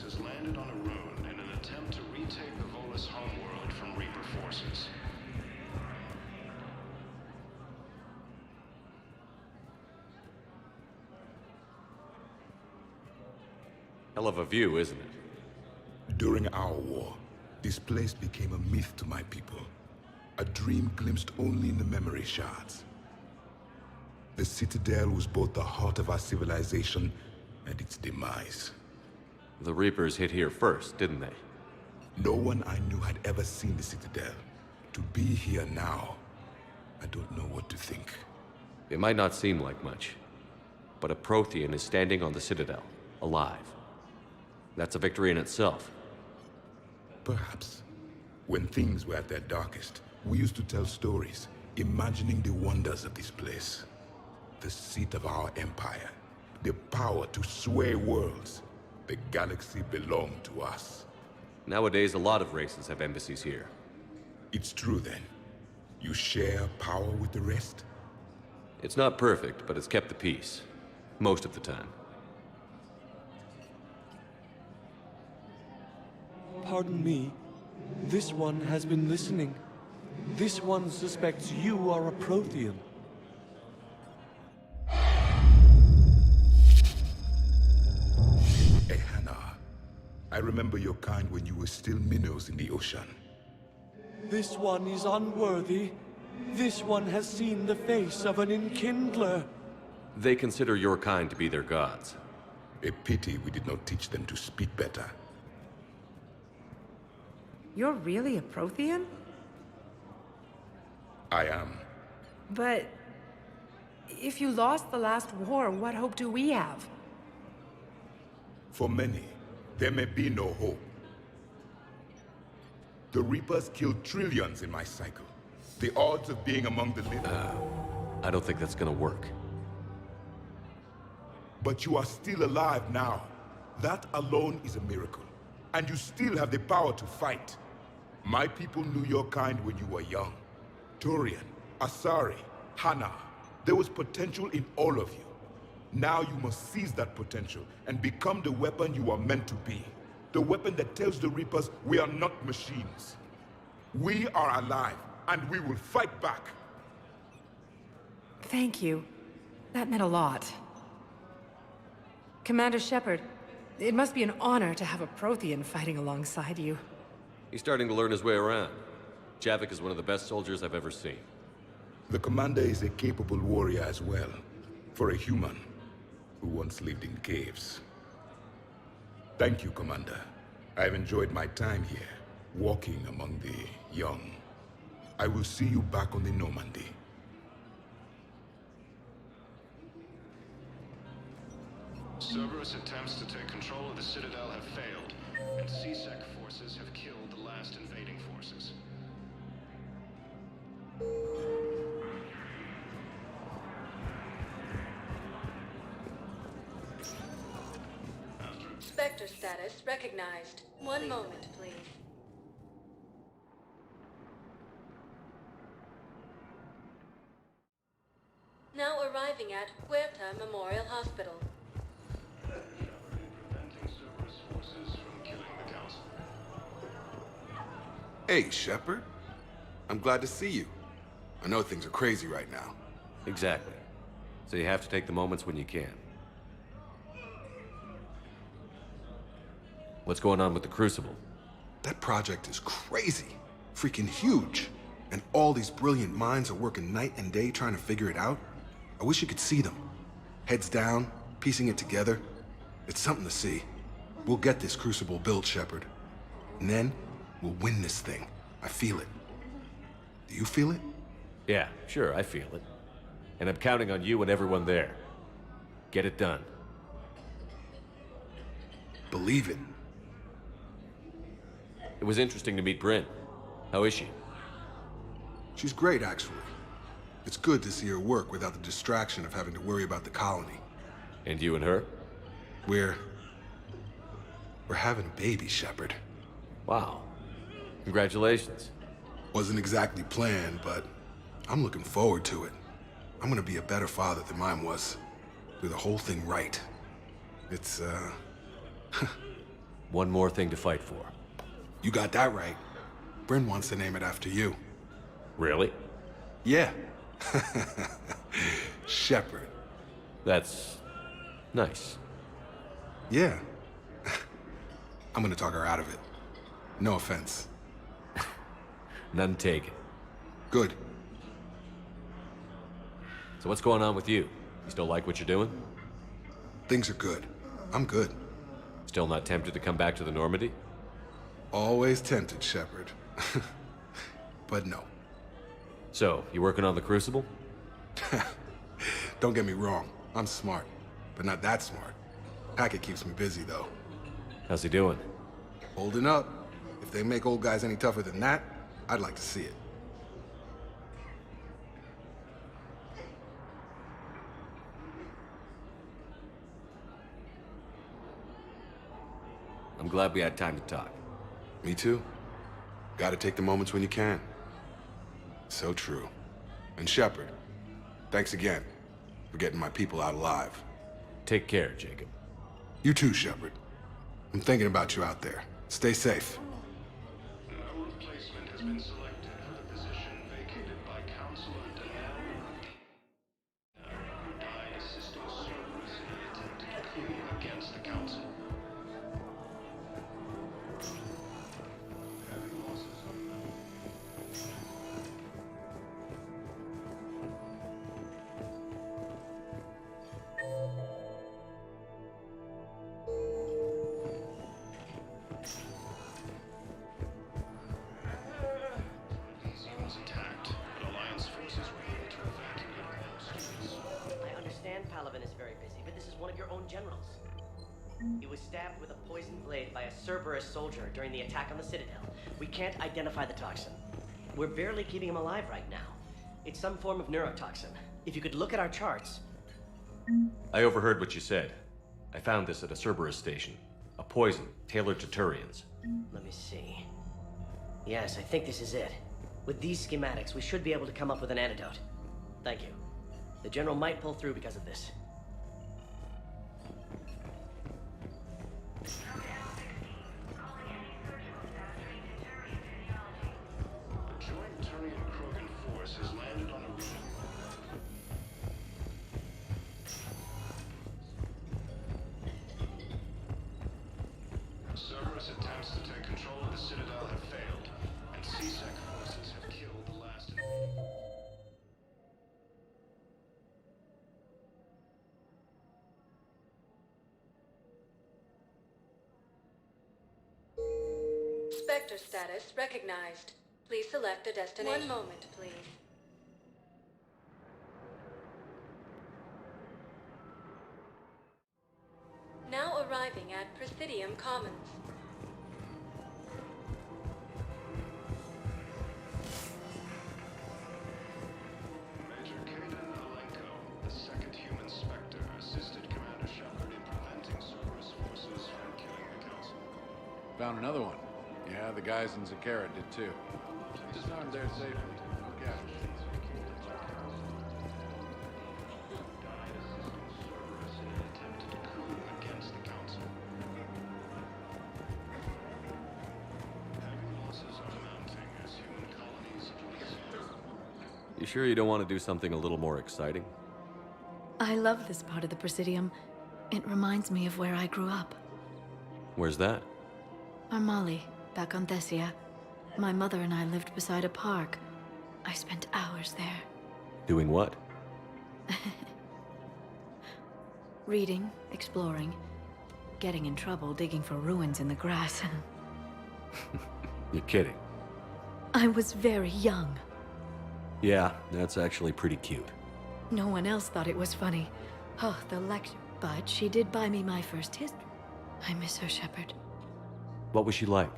Has landed on a rune in an attempt to retake the Volus homeworld from Reaper forces. Hell of a view, isn't it? During our war, this place became a myth to my people. A dream glimpsed only in the memory shards. The Citadel was both the heart of our civilization and its demise. The Reapers hit here first, didn't they? No one I knew had ever seen the Citadel. To be here now, I don't know what to think. It might not seem like much, but a Prothean is standing on the Citadel, alive. That's a victory in itself. Perhaps. When things were at their darkest, we used to tell stories, imagining the wonders of this place. The seat of our empire, the power to sway worlds. The galaxy belonged to us. Nowadays, a lot of races have embassies here. It's true, then. You share power with the rest? It's not perfect, but it's kept the peace. Most of the time. Pardon me. This one has been listening. This one suspects you are a Prothean. I remember your kind when you were still minnows in the ocean. This one is unworthy. This one has seen the face of an enkindler. They consider your kind to be their gods. A pity we did not teach them to speak better. You're really a Prothean? I am. But if you lost the last war, what hope do we have? For many, there may be no hope. The Reapers killed trillions in my cycle. The odds of being among the living... I don't think that's gonna work. But you are still alive now. That alone is a miracle. And you still have the power to fight. My people knew your kind when you were young. Turian, Asari, Hana. There was potential in all of you. Now you must seize that potential and become the weapon you are meant to be. The weapon that tells the Reapers we are not machines. We are alive, and we will fight back. Thank you. That meant a lot. Commander Shepard, It must be an honor to have a Prothean fighting alongside you. He's starting to learn his way around. Javik is one of the best soldiers I've ever seen. The commander is a capable warrior as well, for a human who once lived in caves. Thank you, Commander. I've enjoyed my time here, walking among the young. I will see you back on the Normandy. Cerberus attempts to take control of the Citadel have failed, and C-Sec forces have killed the last invading forces. Spectre status recognized. One moment, please. Now arriving at Huerta Memorial Hospital. Hey, Shepard. I'm glad to see you. I know things are crazy right now. Exactly. So you have to take the moments when you can. What's going on with the Crucible? That project is crazy. Freaking huge. And all these brilliant minds are working night and day trying to figure it out. I wish you could see them. Heads down, piecing it together. It's something to see. We'll get this Crucible built, Shepard. And then, we'll win this thing. I feel it. Do you feel it? Yeah, sure, I feel it. And I'm counting on you and everyone there. Get it done. Believe it. It was interesting to meet Bryn. How is she? She's great, actually. It's good to see her work without the distraction of having to worry about the colony. And you and her? We're having a baby, Shepard. Wow. Congratulations. Wasn't exactly planned, but I'm looking forward to it. I'm gonna be a better father than mine was. Do the whole thing right. It's, One more thing to fight for. You got that right. Bryn wants to name it after you. Really? Yeah. Shepard. That's nice. Yeah. I'm gonna talk her out of it. No offense. None taken. Good. So what's going on with you? You still like what you're doing? Things are good. I'm good. Still not tempted to come back to the Normandy? Always tempted, Shepard. But no. So, you working on the Crucible? Don't get me wrong. I'm smart, but not that smart. Hackett keeps me busy, though. How's he doing? Holding up. If they make old guys any tougher than that, I'd like to see it. I'm glad we had time to talk. Me too. Gotta take the moments when you can. So true. And Shepard, thanks again for getting my people out alive. Take care, Jacob. You too, Shepard. I'm thinking about you out there. Stay safe. No replacement has been selected for the position vacated by Councilor Danielle Lundy, who died assisting Cerberus in an attempted coup against the Council. Palaven is very busy, but this is one of your own generals. He was stabbed with a poisoned blade by a Cerberus soldier during the attack on the Citadel. We can't identify the toxin. We're barely keeping him alive right now. It's some form of neurotoxin. If you could look at our charts... I overheard what you said. I found this at a Cerberus station. A poison tailored to Turians. Let me see. Yes, I think this is it. With these schematics, we should be able to come up with an antidote. Thank you. The General might pull through because of this. A joint Turian-Krogan force has landed on Arena. attempts to take control of the Citadel have failed, and C-Sec forces have killed the last... Spectre status recognized. Please select a destination. 1 moment, please. Now arriving at Presidium Commons. Major Kaden Alenko, the second human Spectre, assisted Commander Shepard in preventing Cerberus forces from killing the Council. Found another one. Yeah, the guys in Zakara did too. Disarmed there safely. No casualties. Died assisting Cerberus in an attempted coup against the Council. Heavy losses are mounting as human colonies flee. You sure you don't want to do something a little more exciting? I love this part of the Presidium. It reminds me of where I grew up. Where's that? Armali, back on Thessia. My mother and I lived beside a park. I spent hours there. Doing what? Reading, exploring, getting in trouble digging for ruins in the grass. You're kidding. I was very young. Yeah, that's actually pretty cute. No one else thought it was funny. Oh, the lecture. But she did buy me my first history. I miss her, Shepard. What was she like?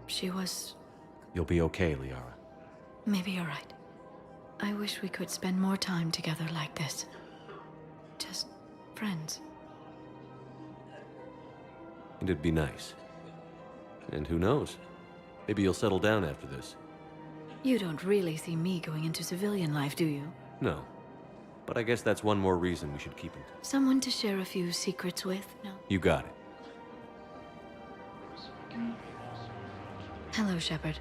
She was... You'll be okay, Liara. Maybe you're right. I wish we could spend more time together like this. Just friends. It'd be nice. And who knows? Maybe you'll settle down after this. You don't really see me going into civilian life, do you? No. But I guess that's one more reason we should keep in touch. Someone to share a few secrets with? No. You got it. Hello, Shepard.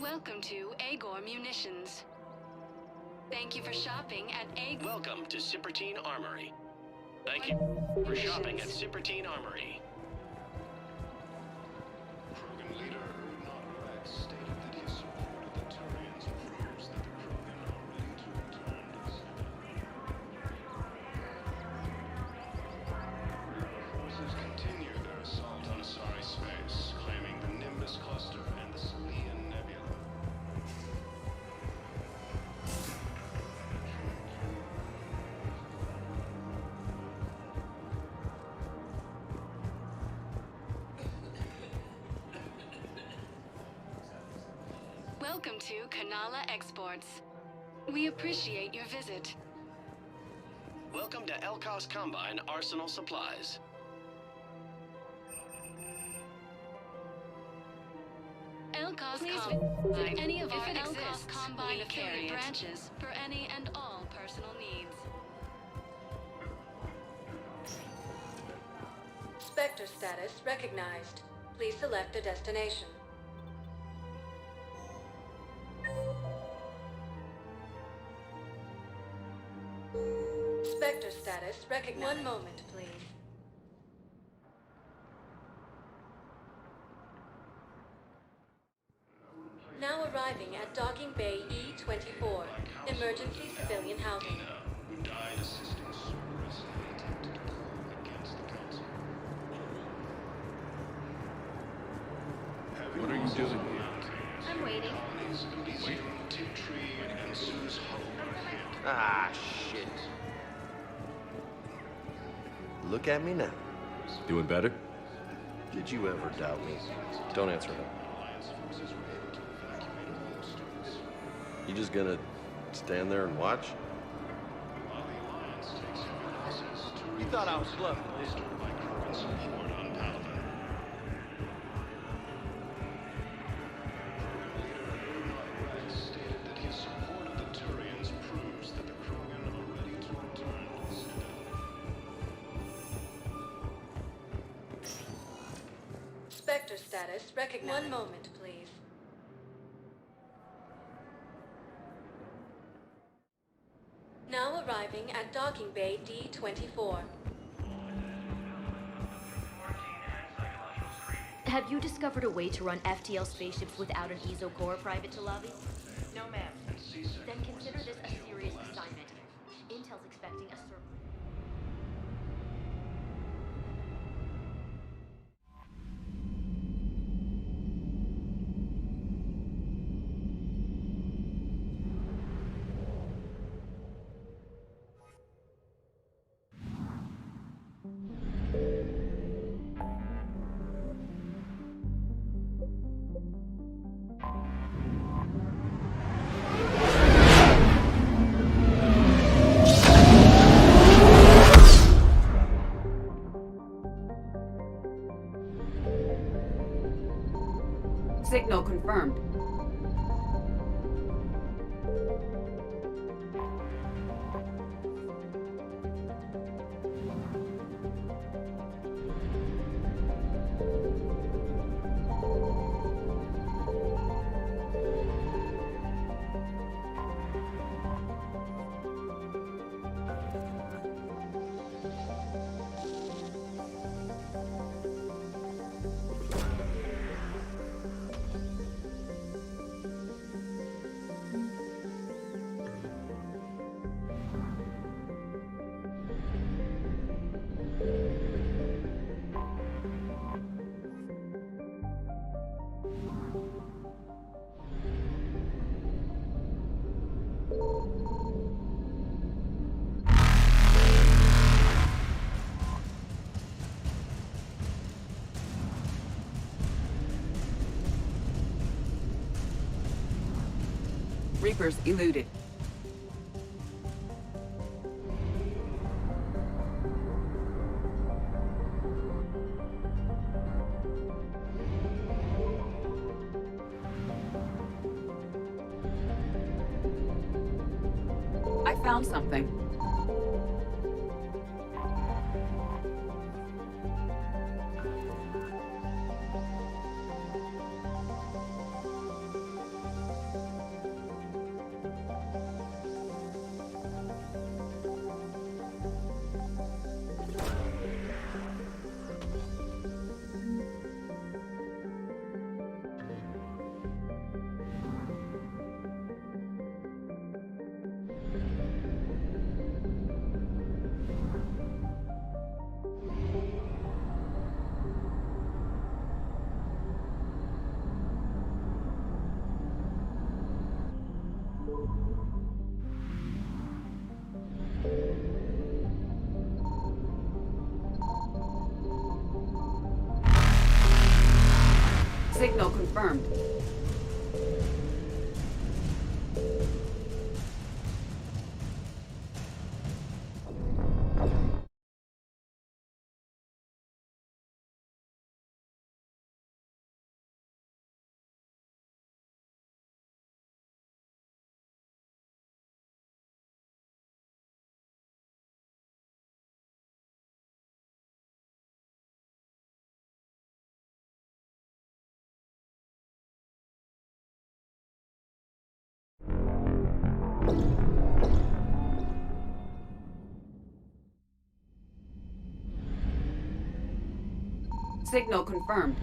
Welcome to Agor Munitions. Thank you for shopping at Agor. Welcome to Cipertine Armory. Thank you for shopping at Cipertine Armory. Krogan leader Ernod Rex stated that his support of the Turians proves that the Krogan are ready to return to the Citadel. Forces continue their assault on Asari space, claiming the Nimbus cluster and the Salian Nebula. Welcome to Kanala Exports. We appreciate your visit. Welcome to Elkos Combine Arsenal Supplies. Elkos Combine. Any of our Elkos Combine affiliate branches for any and all personal needs. Spectre status recognized. Please select a destination. Spectre status recognized. 1 moment, please. Now arriving at Docking Bay E-24, emergency civilian housing. Who died assisting Cerberus in an attempted coup against the Council. What are you doing here? I'm waiting. Elysium, Tiptree, and Zeus Hope are hit. Ah, shit. Look at me now. Doing better? Did you ever doubt me? Don't answer her. Alliance forces were able to evacuate all students. You just gonna stand there and watch? While the Alliance takes heavy losses, You thought I was bluffing, bolstered by Krogan support on Palaven. Krogan leader Ernod Rex stated that his support of the Turians proves that the Krogan are ready to return to the Citadel. Spectre status recognized. 1 moment, please. at Docking Bay D-24. Have you discovered a way to run FTL spaceships without an ESO core, Private Talavi? No, ma'am. Then consider this a serious assignment. Intel's expecting a surprise. Signal confirmed. Reapers eluded. I found something. Signal confirmed. Signal confirmed.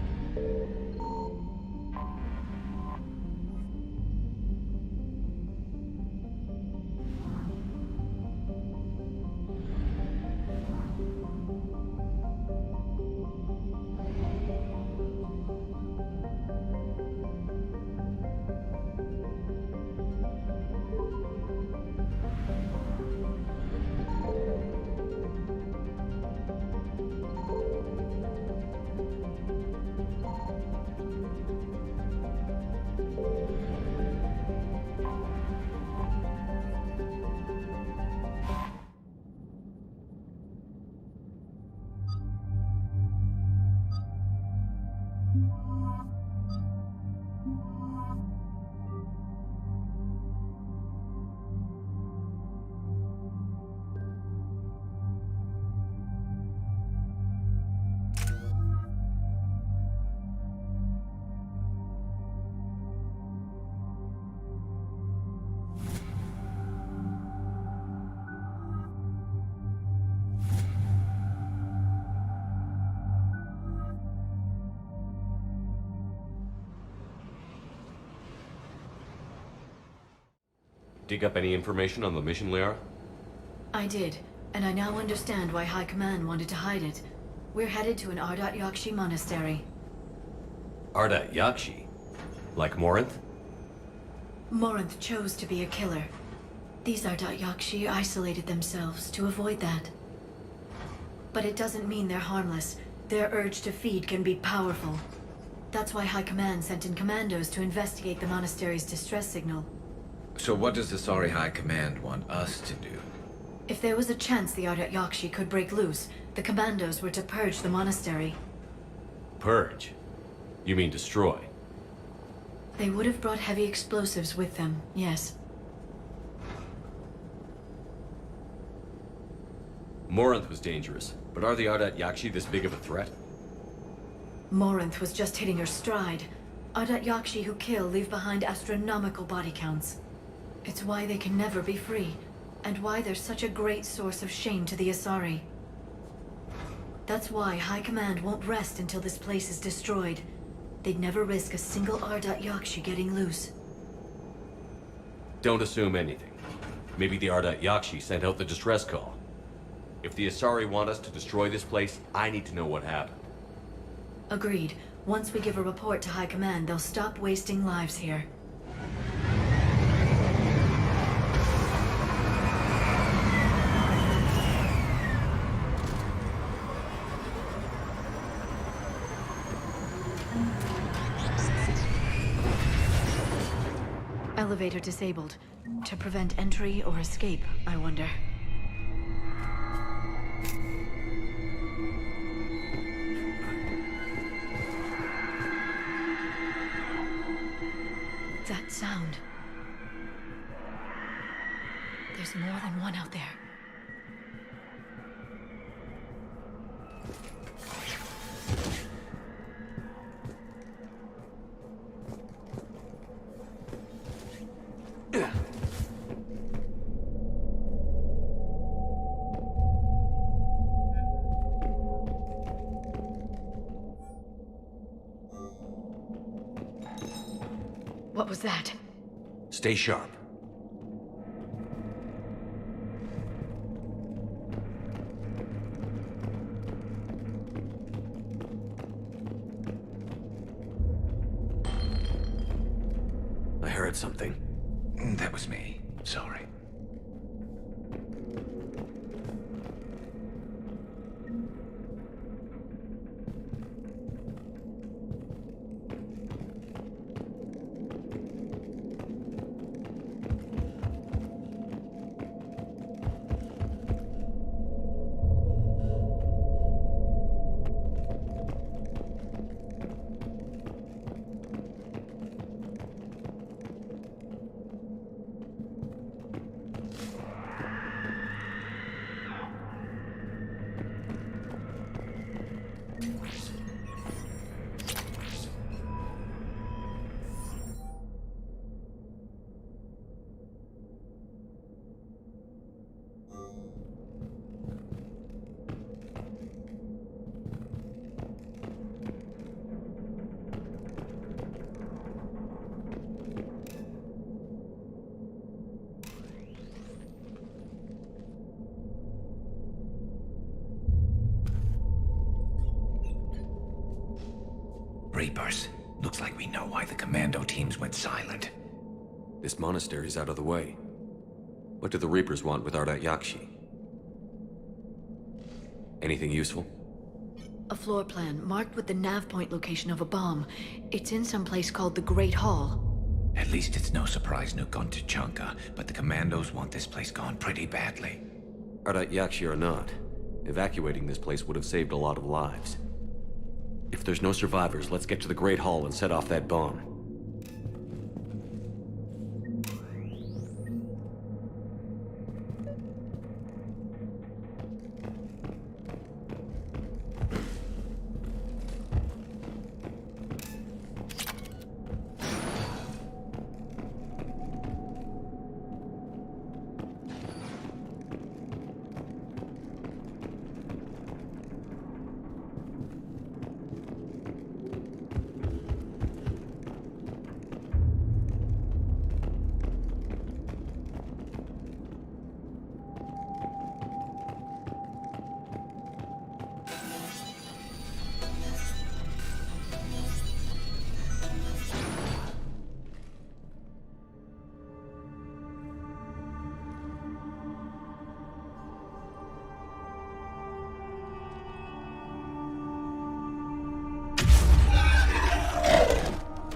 Dig up any information on the mission, Liara? I did, and I now understand why High Command wanted to hide it. We're headed to an Ardat Yakshi monastery. Ardat Yakshi? Like Morinth? Morinth chose to be a killer. These Ardat Yakshi isolated themselves to avoid that. But it doesn't mean they're harmless. Their urge to feed can be powerful. That's why High Command sent in commandos to investigate the monastery's distress signal. So what does the Asari High Command want us to do? If there was a chance the Ardat Yakshi could break loose, the commandos were to purge the monastery. Purge? You mean destroy? They would have brought heavy explosives with them, yes. Morinth was dangerous, but are the Ardat Yakshi this big of a threat? Morinth was just hitting her stride. Ardat Yakshi who kill leave behind astronomical body counts. It's why they can never be free, and why they're such a great source of shame to the Asari. That's why High Command won't rest until this place is destroyed. They'd never risk a single Ardat Yakshi getting loose. Don't assume anything. Maybe the Ardat Yakshi sent out the distress call. If the Asari want us to destroy this place, I need to know what happened. Agreed. Once we give a report to High Command, they'll stop wasting lives here. Elevator disabled. To prevent entry or escape, I wonder. That sound. There's more than one out there. What was that? Stay sharp. I heard something. That was me. Sorry. Reapers. Looks like we know why the commando teams went silent. This monastery's out of the way. What do the Reapers want with Ardat Yakshi? Anything useful? A floor plan marked with the nav point location of a bomb. It's in some place called the Great Hall. At least it's no surprise nuke on Tuchanka, but the commandos want this place gone pretty badly. Ardat Yakshi or not, evacuating this place would have saved a lot of lives. If there's no survivors, let's get to the Great Hall and set off that bomb.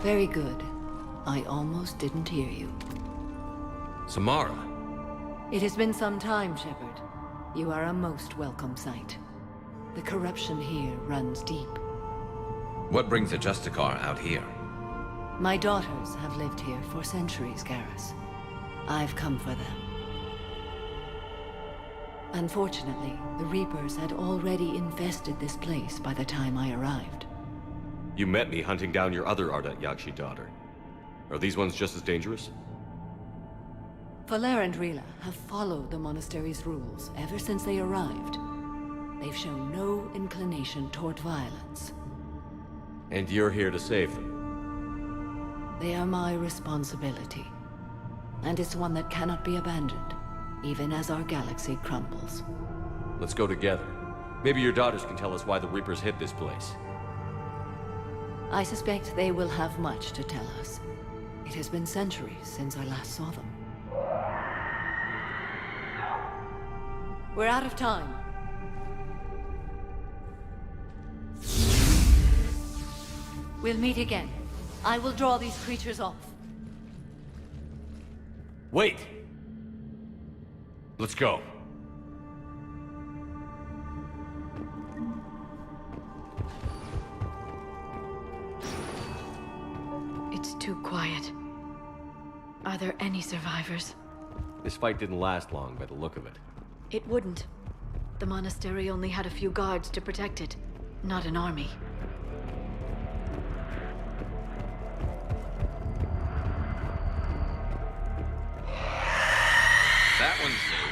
Very good. I almost didn't hear you. Samara. It has been some time, Shepard. You are a most welcome sight. The corruption here runs deep. What brings a Justicar out here? My daughters have lived here for centuries, Garrus. I've come for them. Unfortunately, the Reapers had already infested this place by the time I arrived. You met me hunting down your other Ardat Yakshi daughter. Are these ones just as dangerous? Falere and Rila have followed the monastery's rules ever since they arrived. They've shown no inclination toward violence. And you're here to save them? They are my responsibility. And it's one that cannot be abandoned, even as our galaxy crumbles. Let's go together. Maybe your daughters can tell us why the Reapers hit this place. I suspect they will have much to tell us. It has been centuries since I last saw them. We're out of time. We'll meet again. I will draw these creatures off. Wait! Let's go. It's too quiet. Are there any survivors? This fight didn't last long by the look of it. It wouldn't. The monastery only had a few guards to protect it, not an army. That one's new.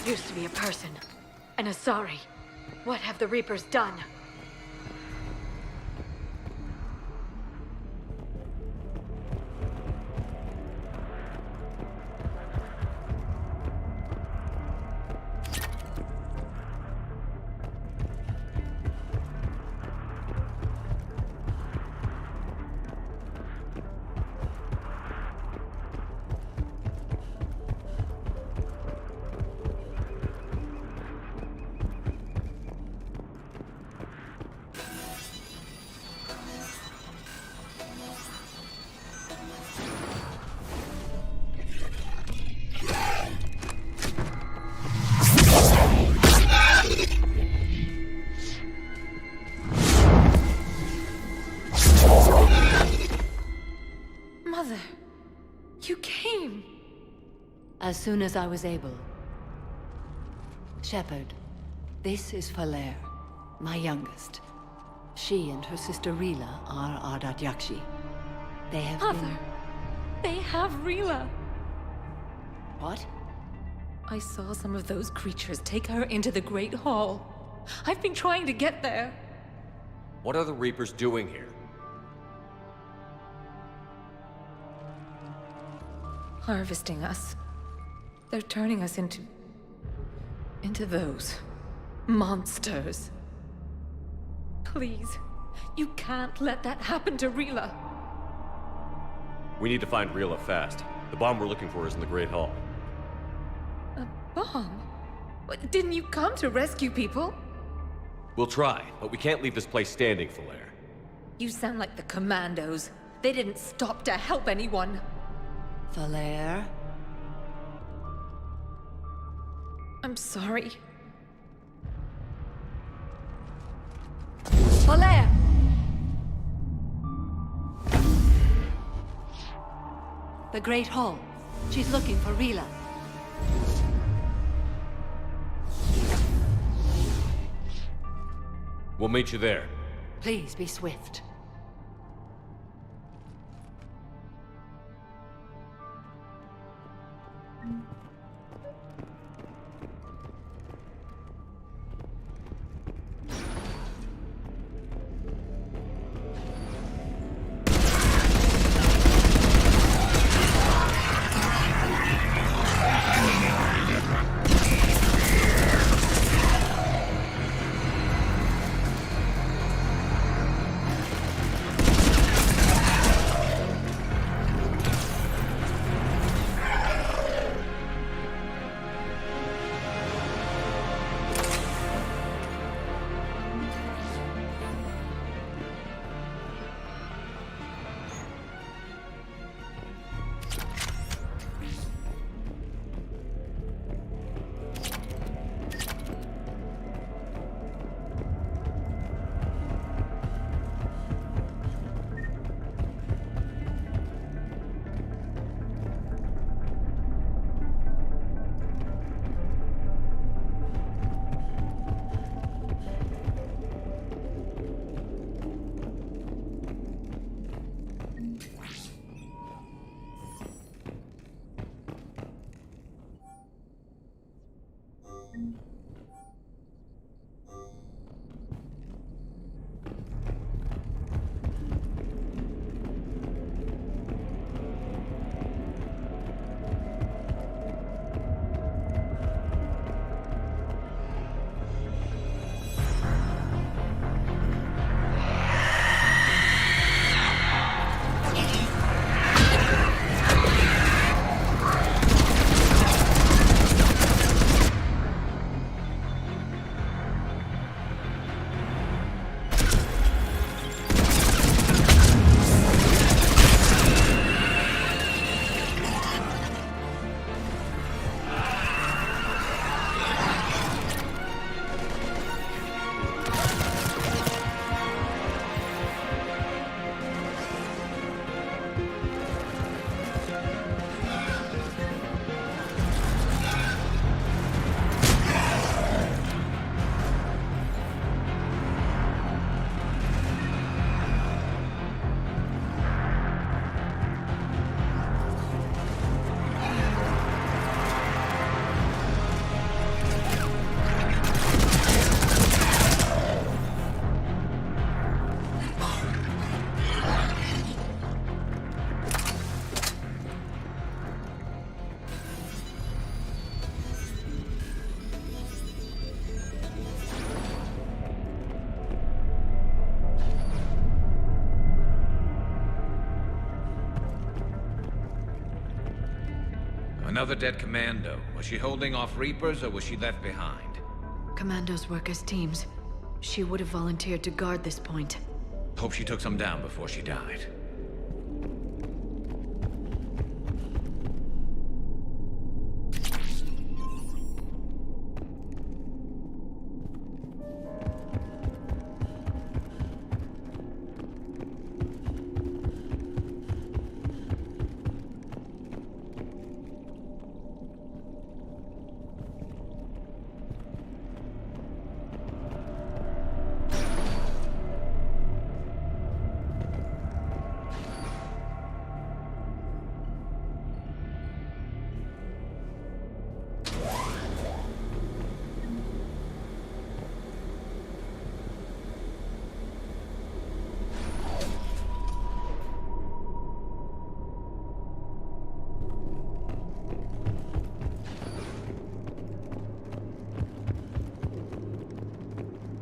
Used to be a person. An Asari. What have the Reapers done? Mother, you came. As soon as I was able. Shepard, this is Falere, my youngest. She and her sister Rila are Ardat Yakshi. They have Mother, they have Rila. What? I saw some of those creatures take her into the Great Hall. I've been trying to get there. What are the Reapers doing here? Harvesting us. They're turning us into those monsters. Please, you can't let that happen to Rila. We need to find Rila fast. The bomb we're looking for is in the Great Hall. A bomb? What, didn't you come to rescue people? We'll try, but we can't leave this place standing, Falere. You sound like the Commandos. They didn't stop to help anyone. Falere? I'm sorry. Falere! The Great Hall. She's looking for Rila. We'll meet you there. Please be swift. Another dead commando. Was she holding off Reapers, or was she left behind? Commandos work as teams. She would have volunteered to guard this point. Hope she took some down before she died.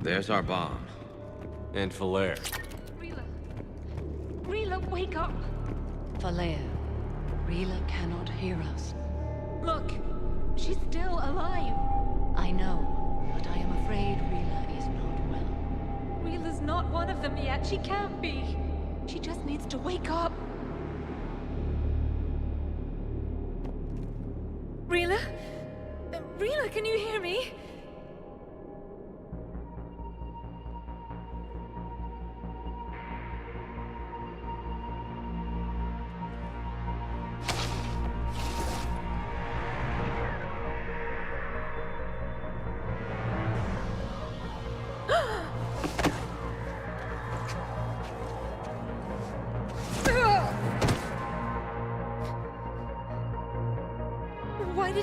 There's our bomb. And Falere. Rila, wake up! Falere, Rila cannot hear us. Look, she's still alive. I know, but I am afraid Rila is not well. Rila's not one of them yet. She can't be. She just needs to wake up. Rila? Rila, can you hear me?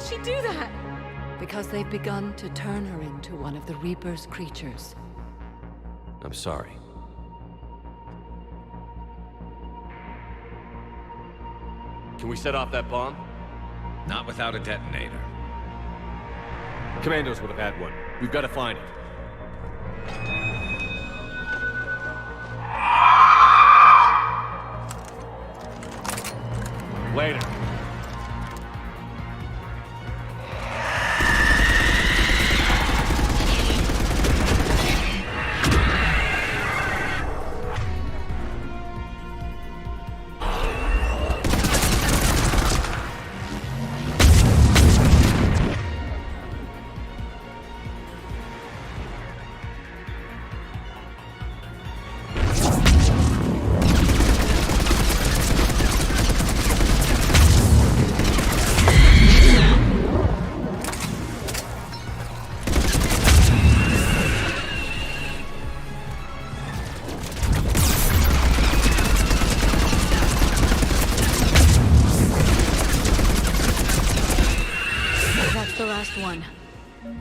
she do that? Because they've begun to turn her into one of the Reaper's creatures. I'm sorry. Can we set off that bomb? Not without a detonator. Commandos would have had one. We've got to find it. Later.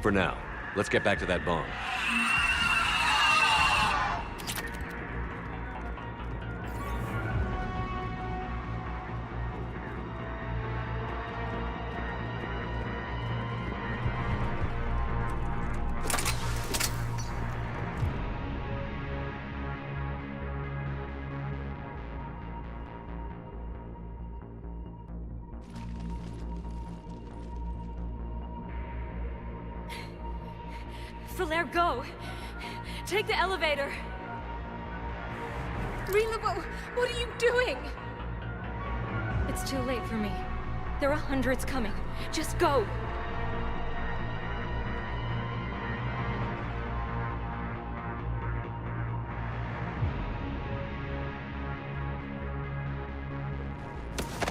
For now, let's get back to that bomb. Falaire, go! Take the elevator! Rila, what are you doing? It's too late for me. There are hundreds coming. Just go!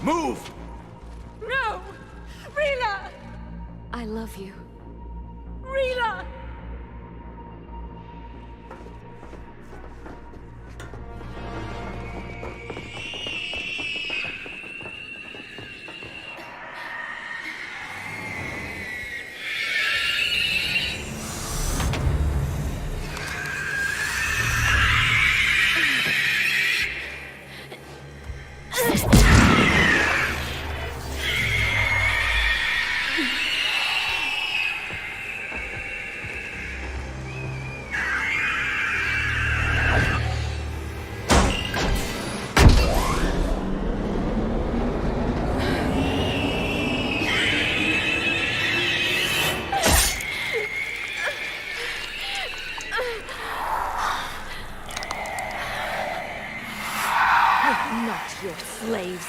Move! No! Rila! I love you. Rila! Not your slaves.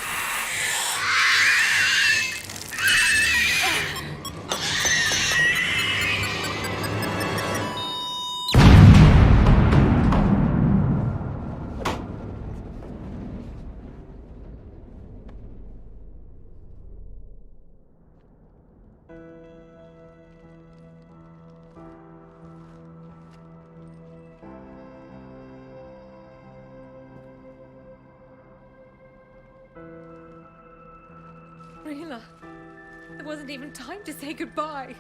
Rila, there wasn't even time to say goodbye.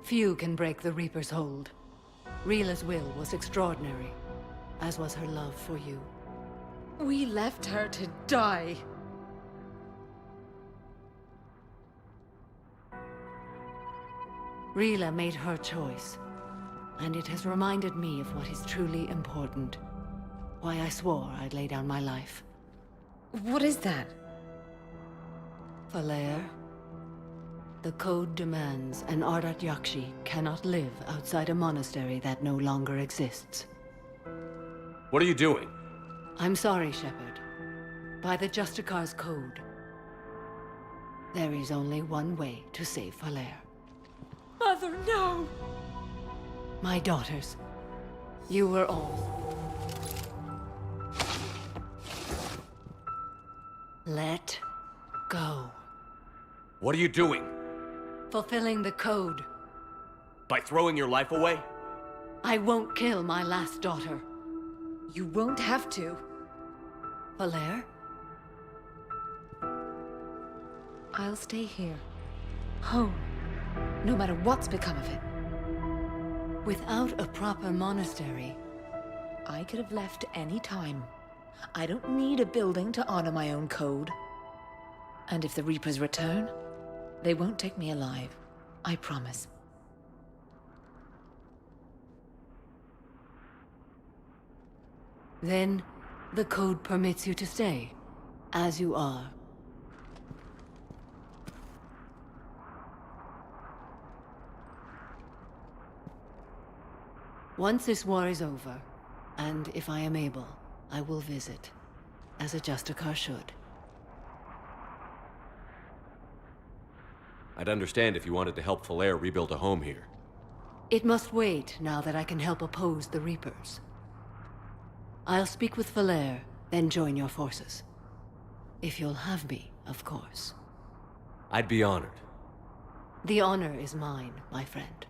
Few can break the Reaper's hold. Rila's will was extraordinary, as was her love for you. We left her to die. Rila made her choice, and it has reminded me of what is truly important. Why I swore I'd lay down my life. What is that? Falaire, the code demands an Ardat Yakshi cannot live outside a monastery that no longer exists. What are you doing? I'm sorry, Shepard. By the Justicar's code, there is only one way to save Falaire. Mother, no! My daughters, you were all. Let go. What are you doing? Fulfilling the code. By throwing your life away? I won't kill my last daughter. You won't have to. Falaire? I'll stay here. Home. No matter what's become of it. Without a proper monastery, I could have left any time. I don't need a building to honor my own code. And if the Reapers return, they won't take me alive. I promise. then the code permits you to stay, as you are. Once this war is over, and if I am able, I will visit, as a Justicar should. I'd understand if you wanted to help Falere rebuild a home here. It must wait now that I can help oppose the Reapers. I'll speak with Falere, then join your forces. If you'll have me, of course. I'd be honored. The honor is mine, my friend.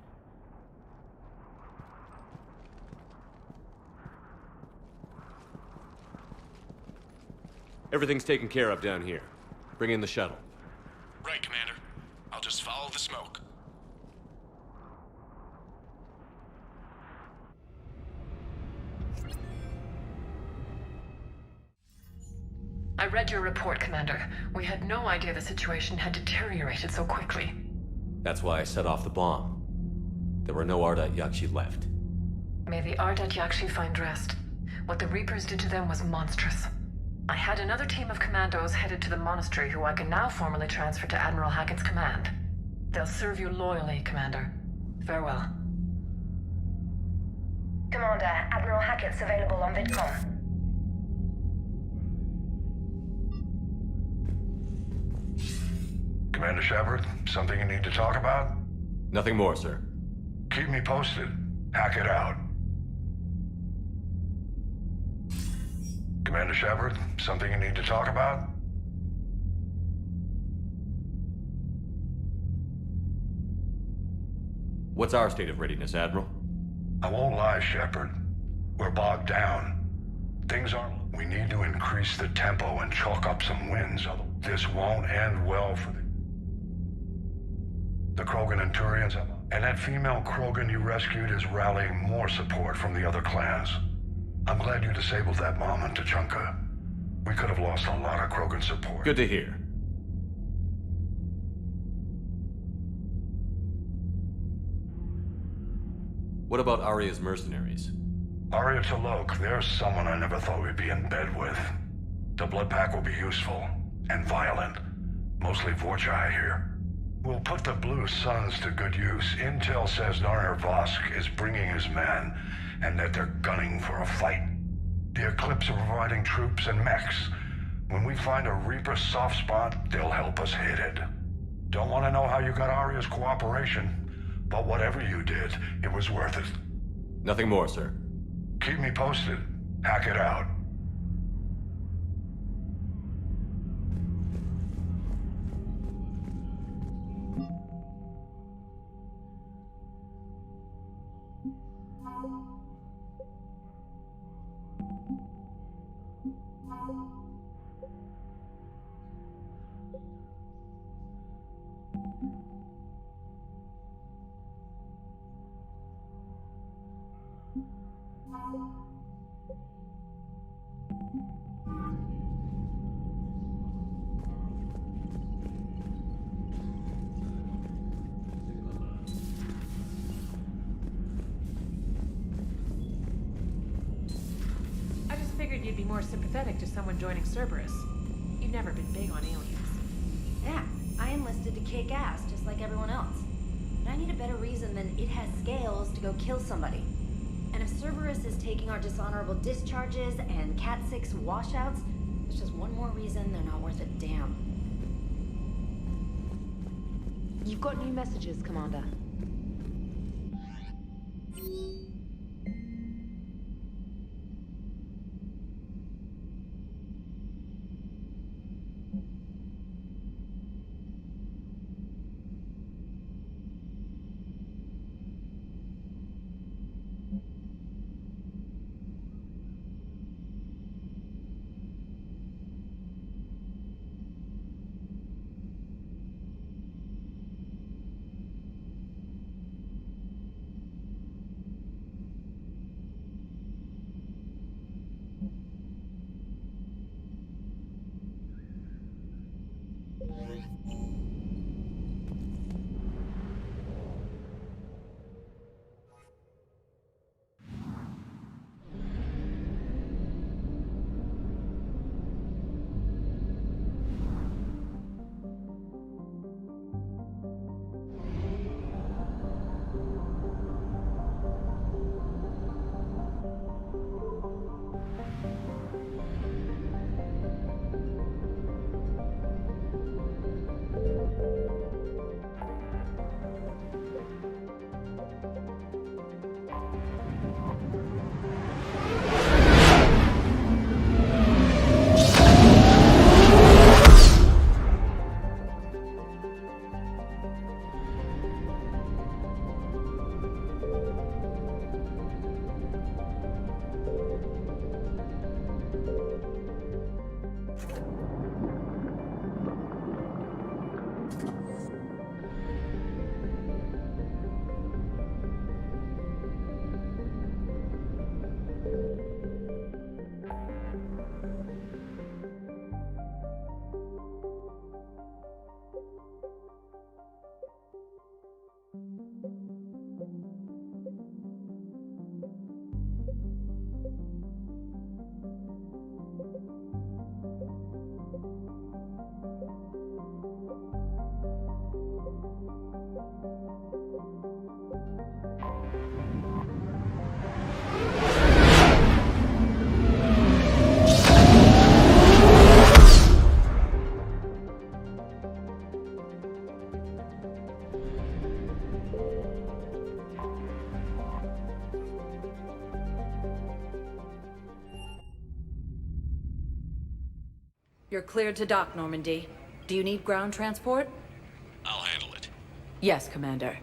Everything's taken care of down here. Bring in the shuttle. Right, Commander. I'll just follow the smoke. I read your report, Commander. We had no idea the situation had deteriorated so quickly. That's why I set off the bomb. There were no Ardat Yakshi left. May the Ardat Yakshi find rest. What the Reapers did to them was monstrous. I had another team of commandos headed to the monastery who I can now formally transfer to Admiral Hackett's command. They'll serve you loyally, Commander. Farewell. Commander, Admiral Hackett's available on VidCom. Commander Shepard, something you need to talk about? Nothing more, sir. Keep me posted. Hackett out. Commander Shepard, something you need to talk about? What's our state of readiness, Admiral? I won't lie, Shepard. We're bogged down. Things aren't... We need to increase the tempo and chalk up some wins, otherwise this won't end well for the Krogan and Turians. And that female Krogan you rescued is rallying more support from the other clans. I'm glad you disabled that bomb on Tuchanka. We could have lost a lot of Krogan support. Good to hear. What about Arya's mercenaries? Arya T'Loak, there's someone I never thought we'd be in bed with. The Blood Pack will be useful, and violent. Mostly Vorcha, I hear. We'll put the Blue Suns to good use. Intel says Narmer Vosk is bringing his men, and that they're gunning for a fight. The Eclipse are providing troops and mechs. When we find a Reaper soft spot, they'll help us hit it. Don't want to know how you got Arya's cooperation, but whatever you did, it was worth it. Nothing more, sir. Keep me posted. Hackett out. I just figured you'd be more sympathetic to someone joining Cerberus. You've never been big on aliens. Yeah, I enlisted to kick ass, just like everyone else. But I need a better reason than it has scales to go kill somebody. And if Cerberus is taking our dishonorable discharges and Cat 6 washouts, it's just one more reason they're not worth a damn. You've got new messages, Commander. You're cleared to dock, Normandy. Do you need ground transport? I'll handle it. Yes, Commander.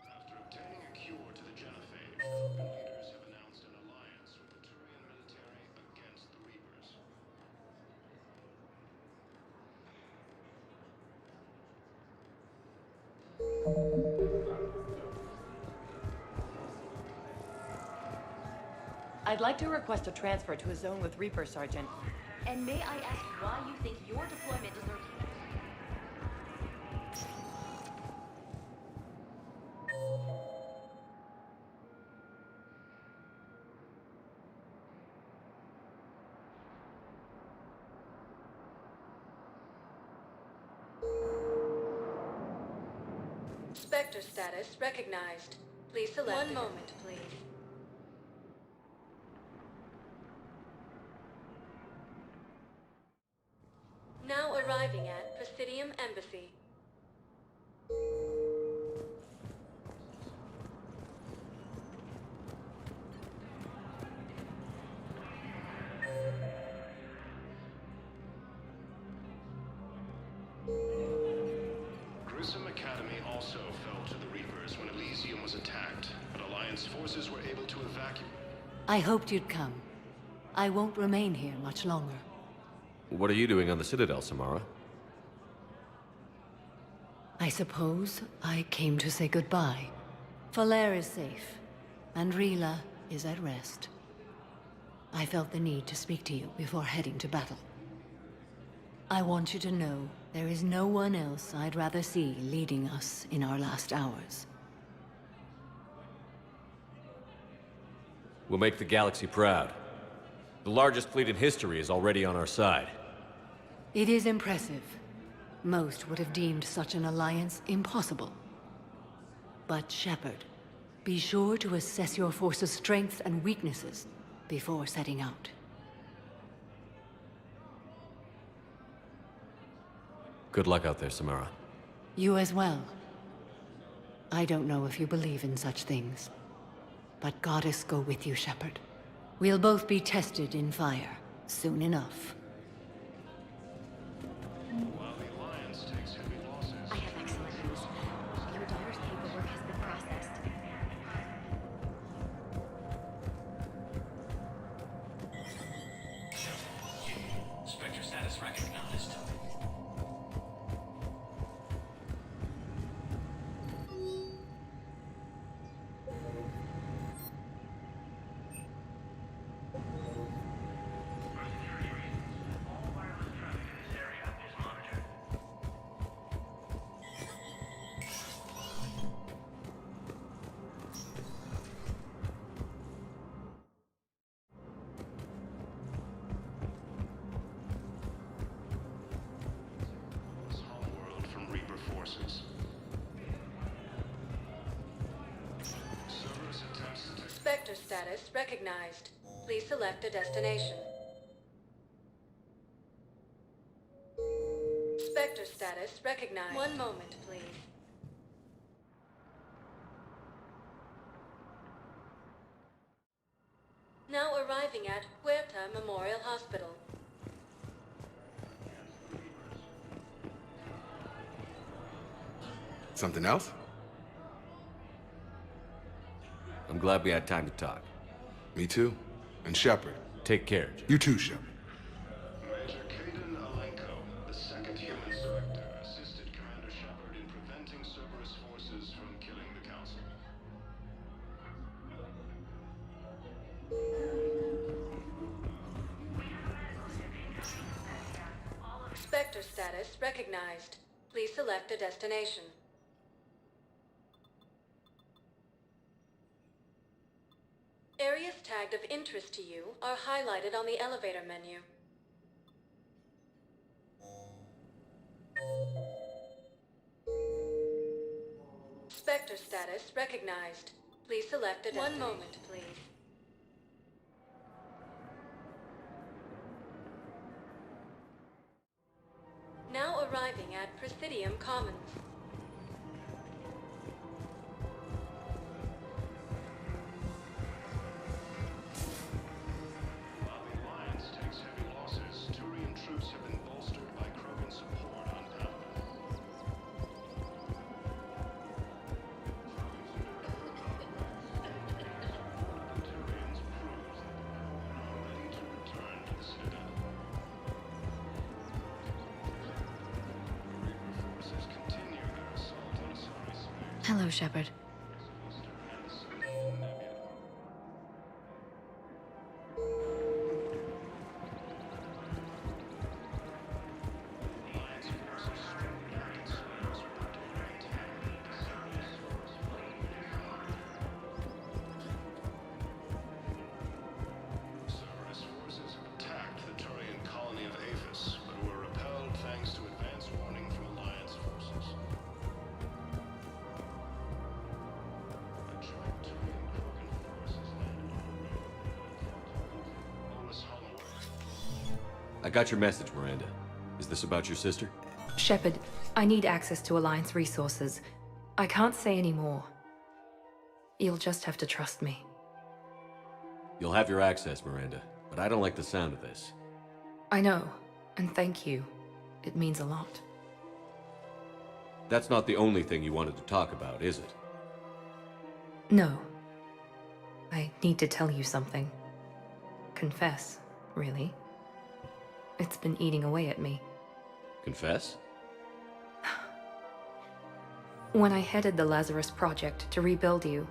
After obtaining a cure to the genophage, Vulcan leaders have announced an alliance with the Turian military against the Reapers. I'd like to request a transfer to a zone with Reaper, Sergeant. And may I ask why you think your deployment deserves... Spectre status recognized. Please select. One moment, please. Now arriving at Presidium Embassy. Grissom Academy also fell to the Reapers when Elysium was attacked, but Alliance forces were able to evacuate. I hoped you'd come. I won't remain here much longer. What are you doing on the Citadel, Samara? I suppose I came to say goodbye. Falair is safe, and Rila is at rest. I felt the need to speak to you before heading to battle. I want you to know there is no one else I'd rather see leading us in our last hours. We'll make the galaxy proud. The largest fleet in history is already on our side. It is impressive. Most would have deemed such an alliance impossible. But Shepard, be sure to assess your force's strengths and weaknesses before setting out. Good luck out there, Samara. You as well. I don't know if you believe in such things, but Goddess go with you, Shepard. We'll both be tested in fire soon enough. While the Alliance takes heavy losses... I have excellent news. Your daughter's paperwork has been processed. Spectre status recognized. Homeworld from Reaper forces. Cerberus attempts to... Spectre status recognized. Please select a destination. Spectre status recognized. One moment, please. Now arriving at Huerta Memorial Hospital. Something else? I'm glad we had time to talk. Me too. And Shepard. Take care, Jim. You too, Shepard. Major Kaden Alenko, the second human director, assisted Commander Shepard in preventing Cerberus forces from killing the Council. Spectre status recognized. Please select a destination. Areas tagged of interest to you are highlighted on the elevator menu. Spectre status recognized. Please select a destination. 1 moment, please. Now arriving at Presidium Commons. While the Alliance takes heavy losses, Turian troops have been bolstered by Krogan support on Palaven. The Turians proves that they are ready to return to the Citadel. Forces continue their assault on Asari space. Hello, Shepard. Cerberus forces have attacked the Turian colony of Aphis, but were repelled thanks to advance warning from Alliance forces. A joint Turian Krogan force has landed on the road. Olus Holloway. I got your message, Miranda. Is this about your sister? Shepard, I need access to Alliance resources. I can't say any more. You'll just have to trust me. You'll have your access, Miranda, but I don't like the sound of this. I know, and thank you. It means a lot. That's not the only thing you wanted to talk about, is it? No. I need to tell you something. Confess, really. It's been eating away at me. Confess? When I headed the Lazarus Project to rebuild you,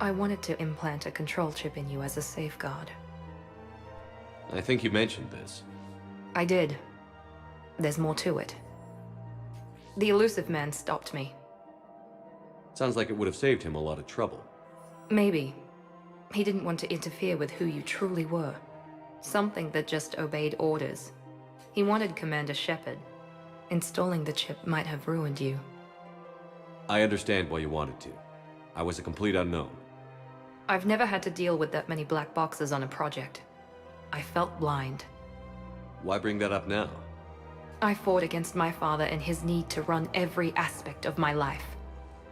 I wanted to implant a control chip in you as a safeguard. I think you mentioned this. I did. There's more to it. The Elusive Man stopped me. Sounds like it would have saved him a lot of trouble. Maybe. He didn't want to interfere with who you truly were. Something that just obeyed orders. He wanted Commander Shepard. Installing the chip might have ruined you. I understand why you wanted to. I was a complete unknown. I've never had to deal with that many black boxes on a project. I felt blind. Why bring that up now? I fought against my father and his need to run every aspect of my life.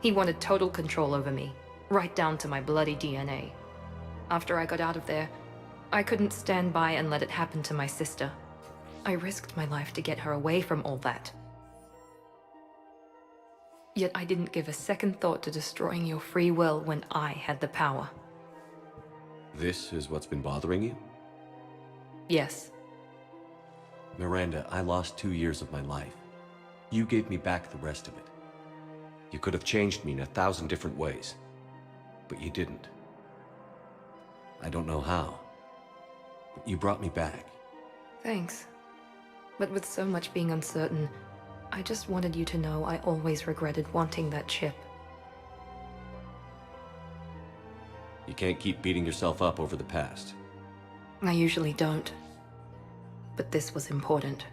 He wanted total control over me, right down to my bloody DNA. After I got out of there, I couldn't stand by and let it happen to my sister. I risked my life to get her away from all that. Yet I didn't give a second thought to destroying your free will when I had the power. This is what's been bothering you? Yes. Miranda, I lost 2 years of my life. You gave me back the rest of it. You could have changed me in 1,000 different ways, but you didn't. I don't know how, but you brought me back. Thanks. But with so much being uncertain, I just wanted you to know I always regretted wanting that chip. You can't keep beating yourself up over the past. I usually don't. But this was important.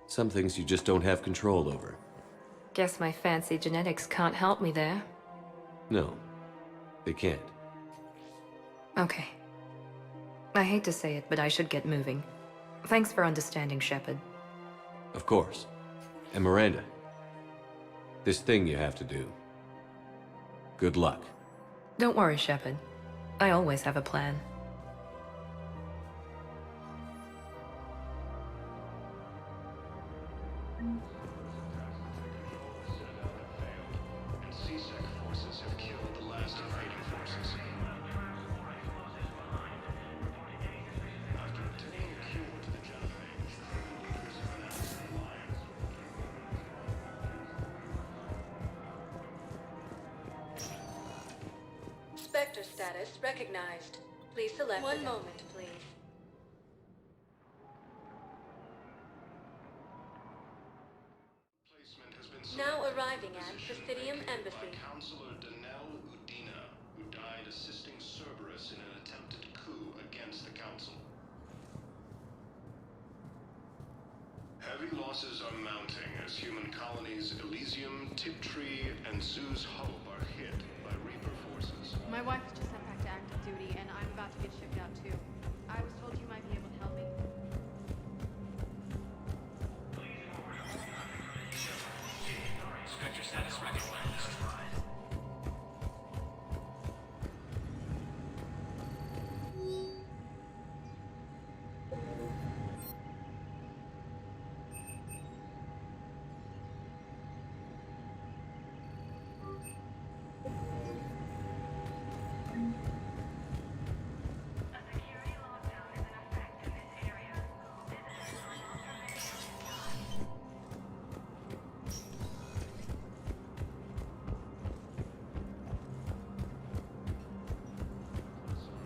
Some things you just don't have control over. Guess my fancy genetics can't help me there. No, they can't. Okay. I hate to say it, but I should get moving. Thanks for understanding, Shepard. Of course. And Miranda, this thing you have to do. Good luck. Don't worry, Shepard. I always have a plan. And CSEC forces have killed the last invading forces. After obtaining a cure to the genophage, the leaders have announced an alliance. Spectre status recognized. Please select 1 moment, please. Placement has been Now selected arriving for at position Presidium vacated Embassy. by Counselor Danelle Udina, who died assisting Cerberus in an attempted coup against the Council. Heavy losses are mounting as transhuman colonies Elysium, Tiptree, and Zeus Hope are hit by Reaper forces. My wife was just sent back to active duty, and I'm about to get shipped out too. I was told you might be able to help me. Spectre status recognized.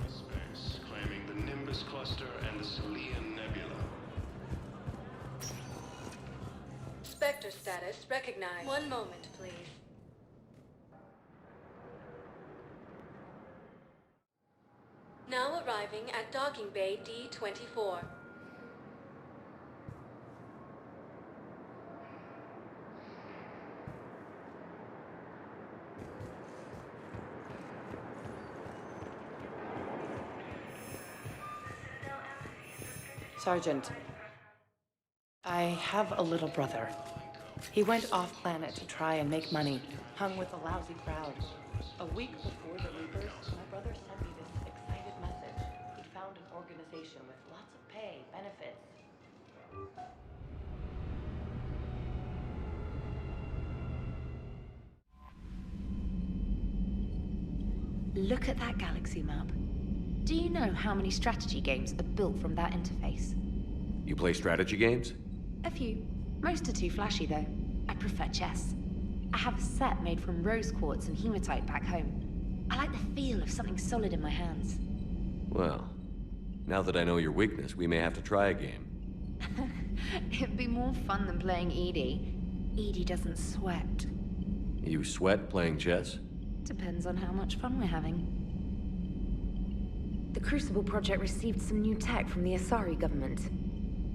Space, claiming the Nimbus Cluster and the Selian Nebula. Spectre status recognized. One moment, please. Now arriving at Docking Bay D-24. Sergeant, I have a little brother. He went off-planet to try and make money, hung with a lousy crowd. A week before the Reapers, my brother sent me this excited message. He found an organization with lots of pay, benefits. Look at that galaxy map. Do you know how many strategy games are built from that interface? You play strategy games? A few. Most are too flashy, though. I prefer chess. I have a set made from rose quartz and hematite back home. I like the feel of something solid in my hands. Well, now that I know your weakness, we may have to try a game. It'd be more fun than playing Edie. Edie doesn't sweat. You sweat playing chess? Depends on how much fun we're having. The Crucible Project received some new tech from the Asari government.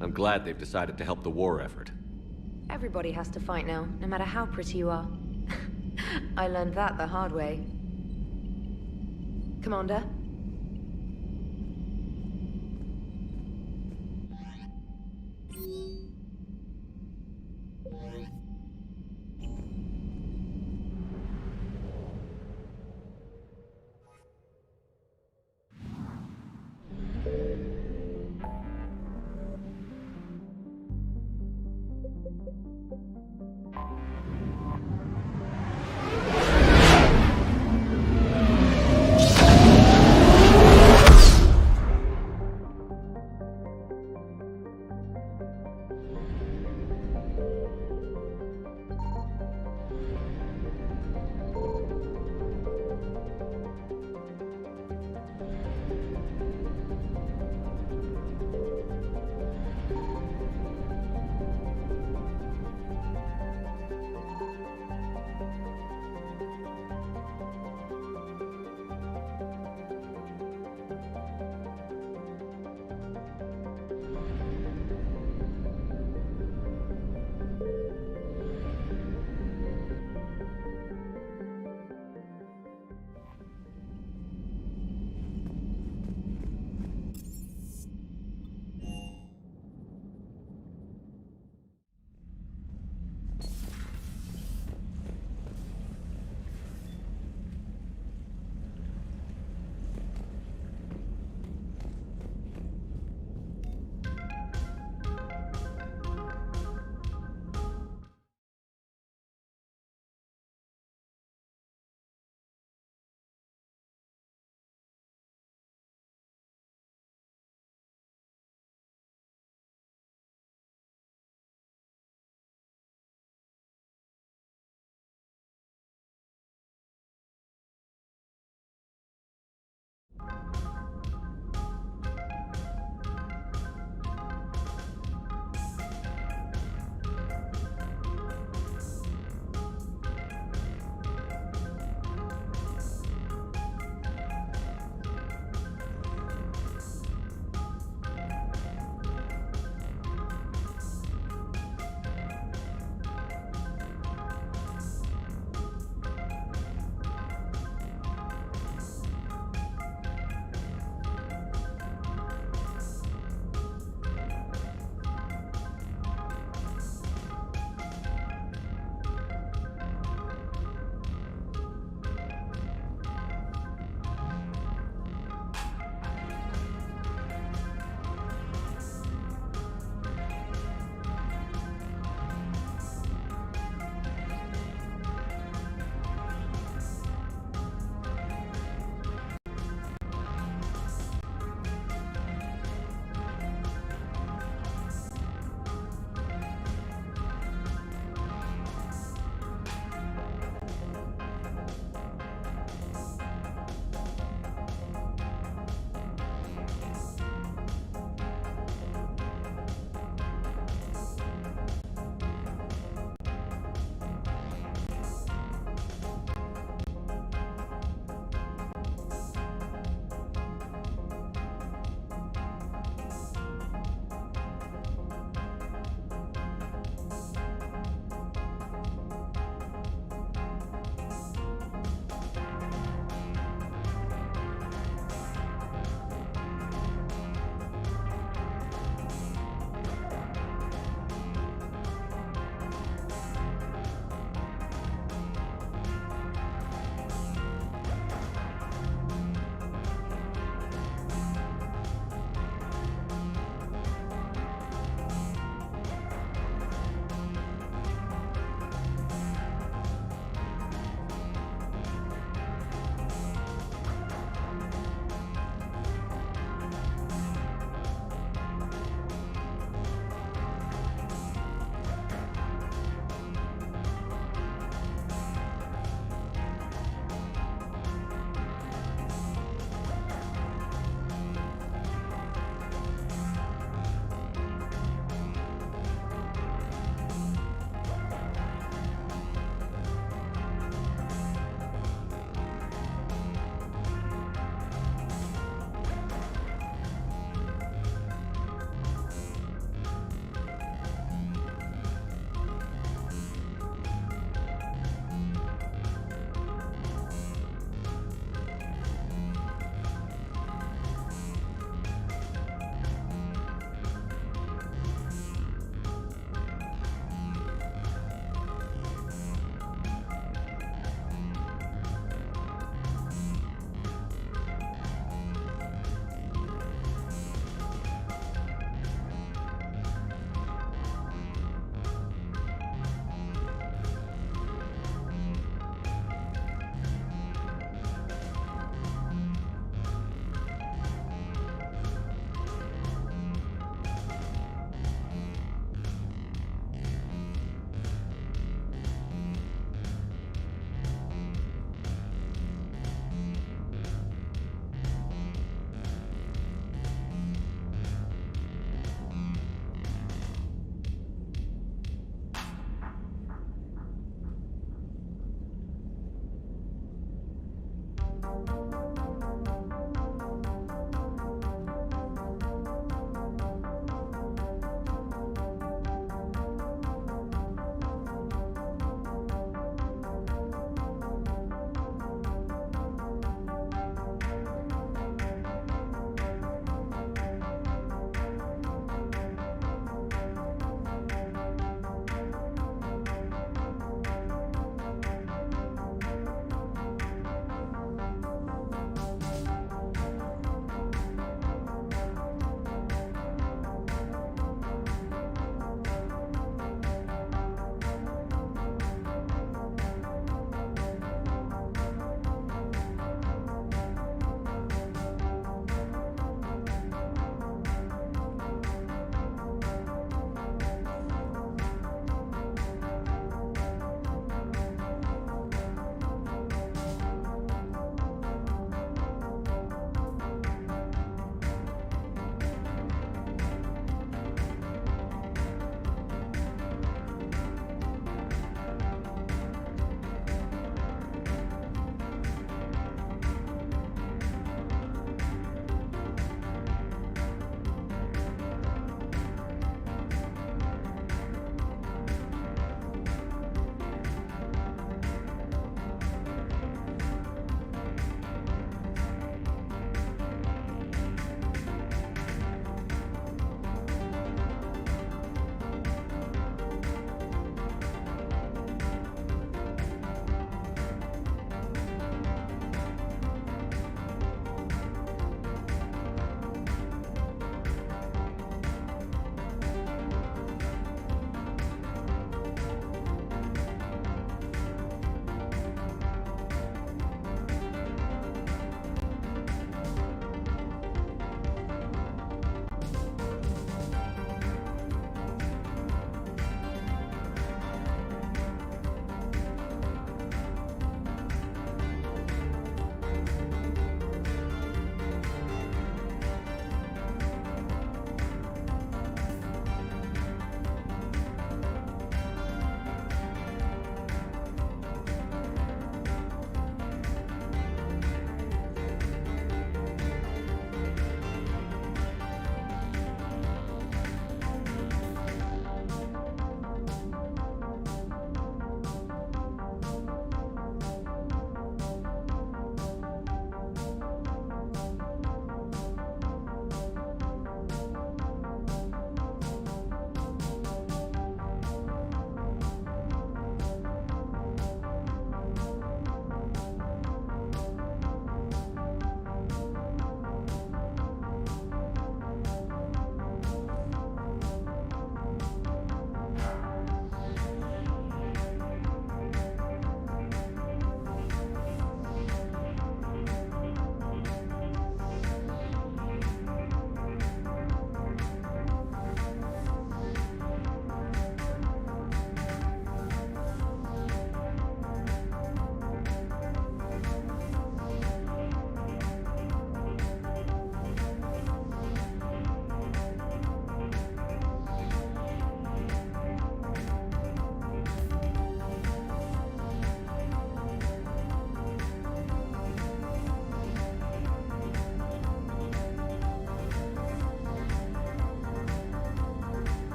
I'm glad they've decided to help the war effort. Everybody has to fight now, no matter how pretty you are. I learned that the hard way. Commander?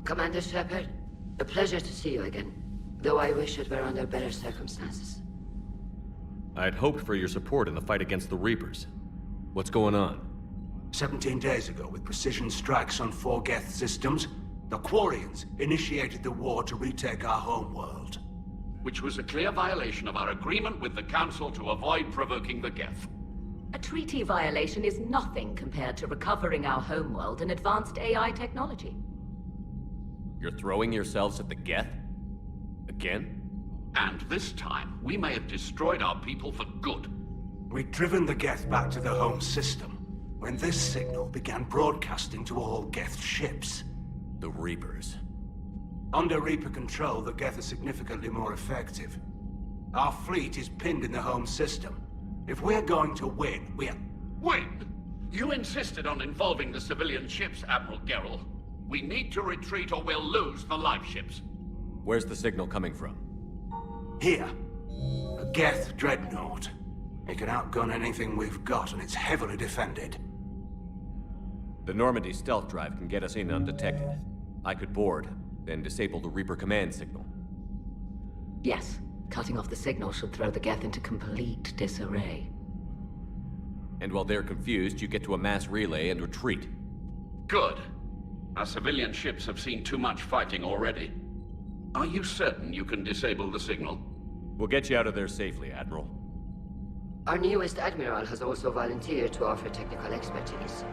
Commander Shepard, a pleasure to see you again, though I wish it were under better circumstances. I'd hoped for your support in the fight against the Reapers. What's going on? 17 days ago, with precision strikes on 4 Geth systems, the Quarians initiated the war to retake our homeworld. Which was a clear violation of our agreement with the Council to avoid provoking the Geth. A treaty violation is nothing compared to recovering our homeworld and advanced AI technology. You're throwing yourselves at the Geth? Again? And this time, we may have destroyed our people for good. We'd driven the Geth back to the home system, when this signal began broadcasting to all Geth ships. The Reapers. Under Reaper control, the Geth are significantly more effective. Our fleet is pinned in the home system. If we're going to win, Win? You insisted on involving the civilian ships, Admiral Gerrel. We need to retreat or we'll lose the live ships. Where's the signal coming from? Here. A Geth dreadnought. It can outgun anything we've got, and it's heavily defended. The Normandy stealth drive can get us in undetected. I could board, then disable the Reaper command signal. Yes, cutting off the signal should throw the Geth into complete disarray. And while they're confused, you get to a mass relay and retreat. Good. Our civilian ships have seen too much fighting already. Are you certain you can disable the signal? We'll get you out of there safely, Admiral. Our newest Admiral has also volunteered to offer technical expertise.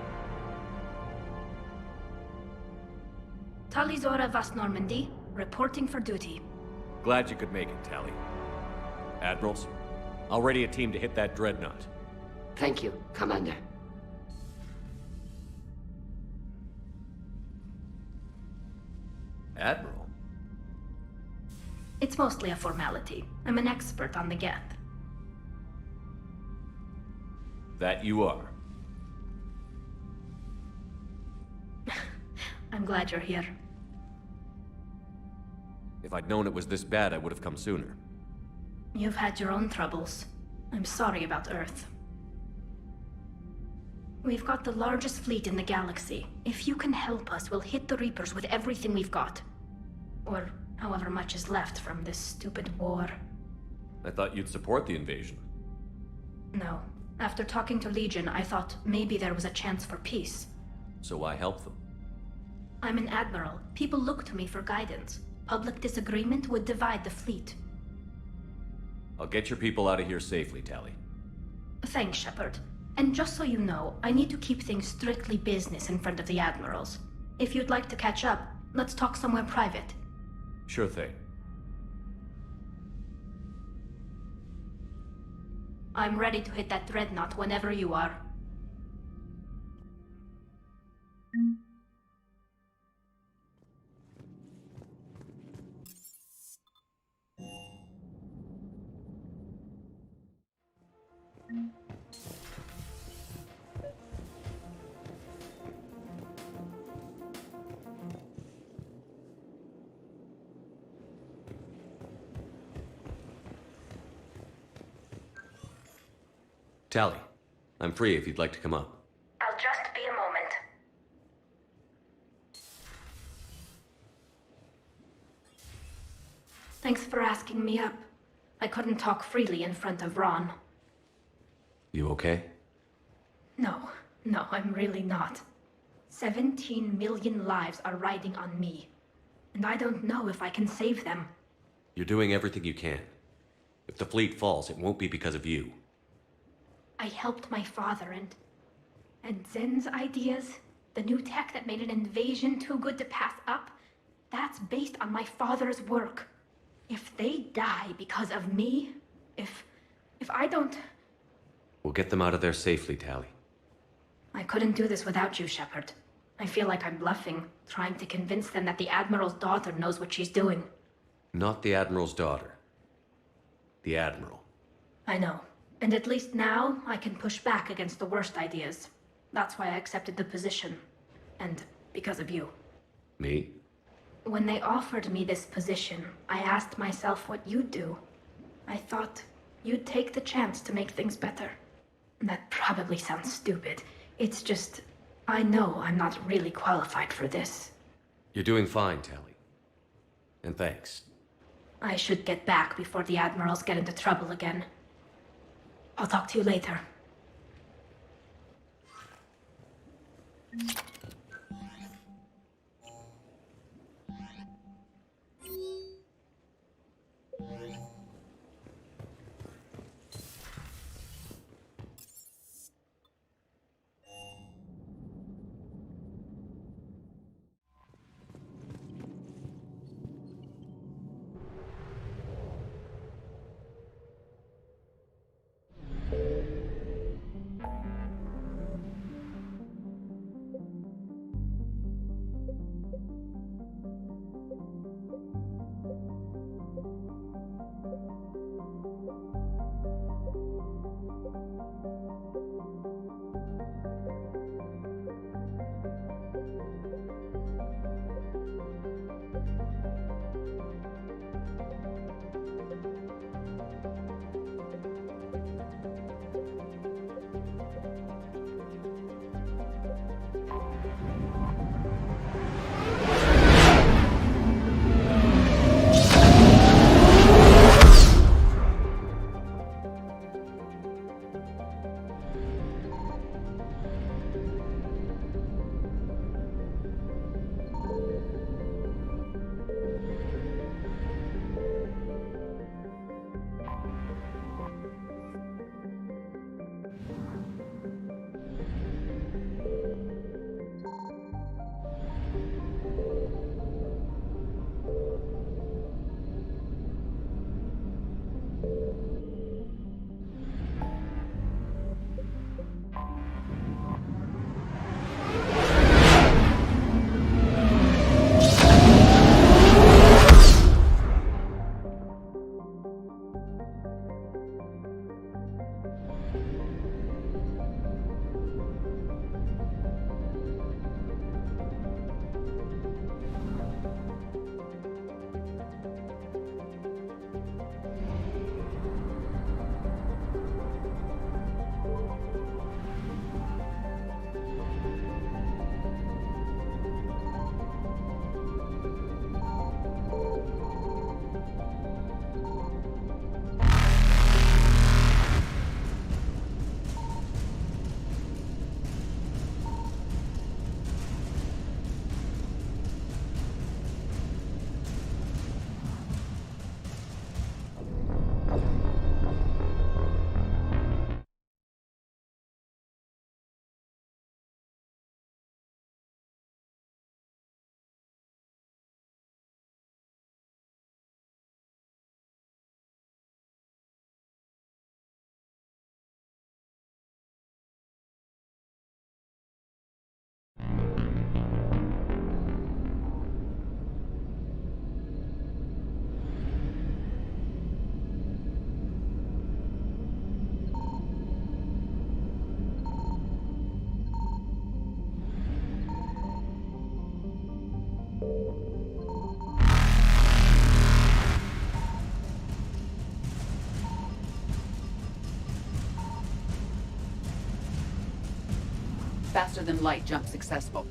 Talizora Vas Normandy, reporting for duty. Glad you could make it, Tali. Admirals, I'll ready a team to hit that dreadnought. Thank you, Commander. Admiral? It's mostly a formality. I'm an expert on the Geth. That you are. I'm glad you're here. If I'd known it was this bad, I would have come sooner. You've had your own troubles. I'm sorry about Earth. We've got the largest fleet in the galaxy. If you can help us, we'll hit the Reapers with everything we've got. Or however much is left from this stupid war. I thought you'd support the invasion. No. After talking to Legion, I thought maybe there was a chance for peace. So why help them? I'm an admiral. People look to me for guidance. Public disagreement would divide the fleet. I'll get your people out of here safely, Tali. Thanks, Shepard. And just so you know, I need to keep things strictly business in front of the admirals. If you'd like to catch up, let's talk somewhere private. Sure thing. I'm ready to hit that dreadnought whenever you are. Tally, I'm free if you'd like to come up. I'll just be a moment. Thanks for asking me up. I couldn't talk freely in front of Ron. You okay? No, I'm really not. 17 million lives are riding on me. And I don't know if I can save them. You're doing everything you can. If the fleet falls, it won't be because of you. I helped my father and Zen's ideas, the new tech that made an invasion too good to pass up, that's based on my father's work. If they die because of me, if I don't... We'll get them out of there safely, Tally. I couldn't do this without you, Shepard. I feel like I'm bluffing, trying to convince them that the Admiral's daughter knows what she's doing. Not the Admiral's daughter. The Admiral. I know. And at least now, I can push back against the worst ideas. That's why I accepted the position. And because of you. Me? When they offered me this position, I asked myself what you'd do. I thought you'd take the chance to make things better. That probably sounds stupid. It's just, I know I'm not really qualified for this. You're doing fine, Tally. And thanks. I should get back before the Admirals get into trouble again. I'll talk to you later. faster-than-light jump successful.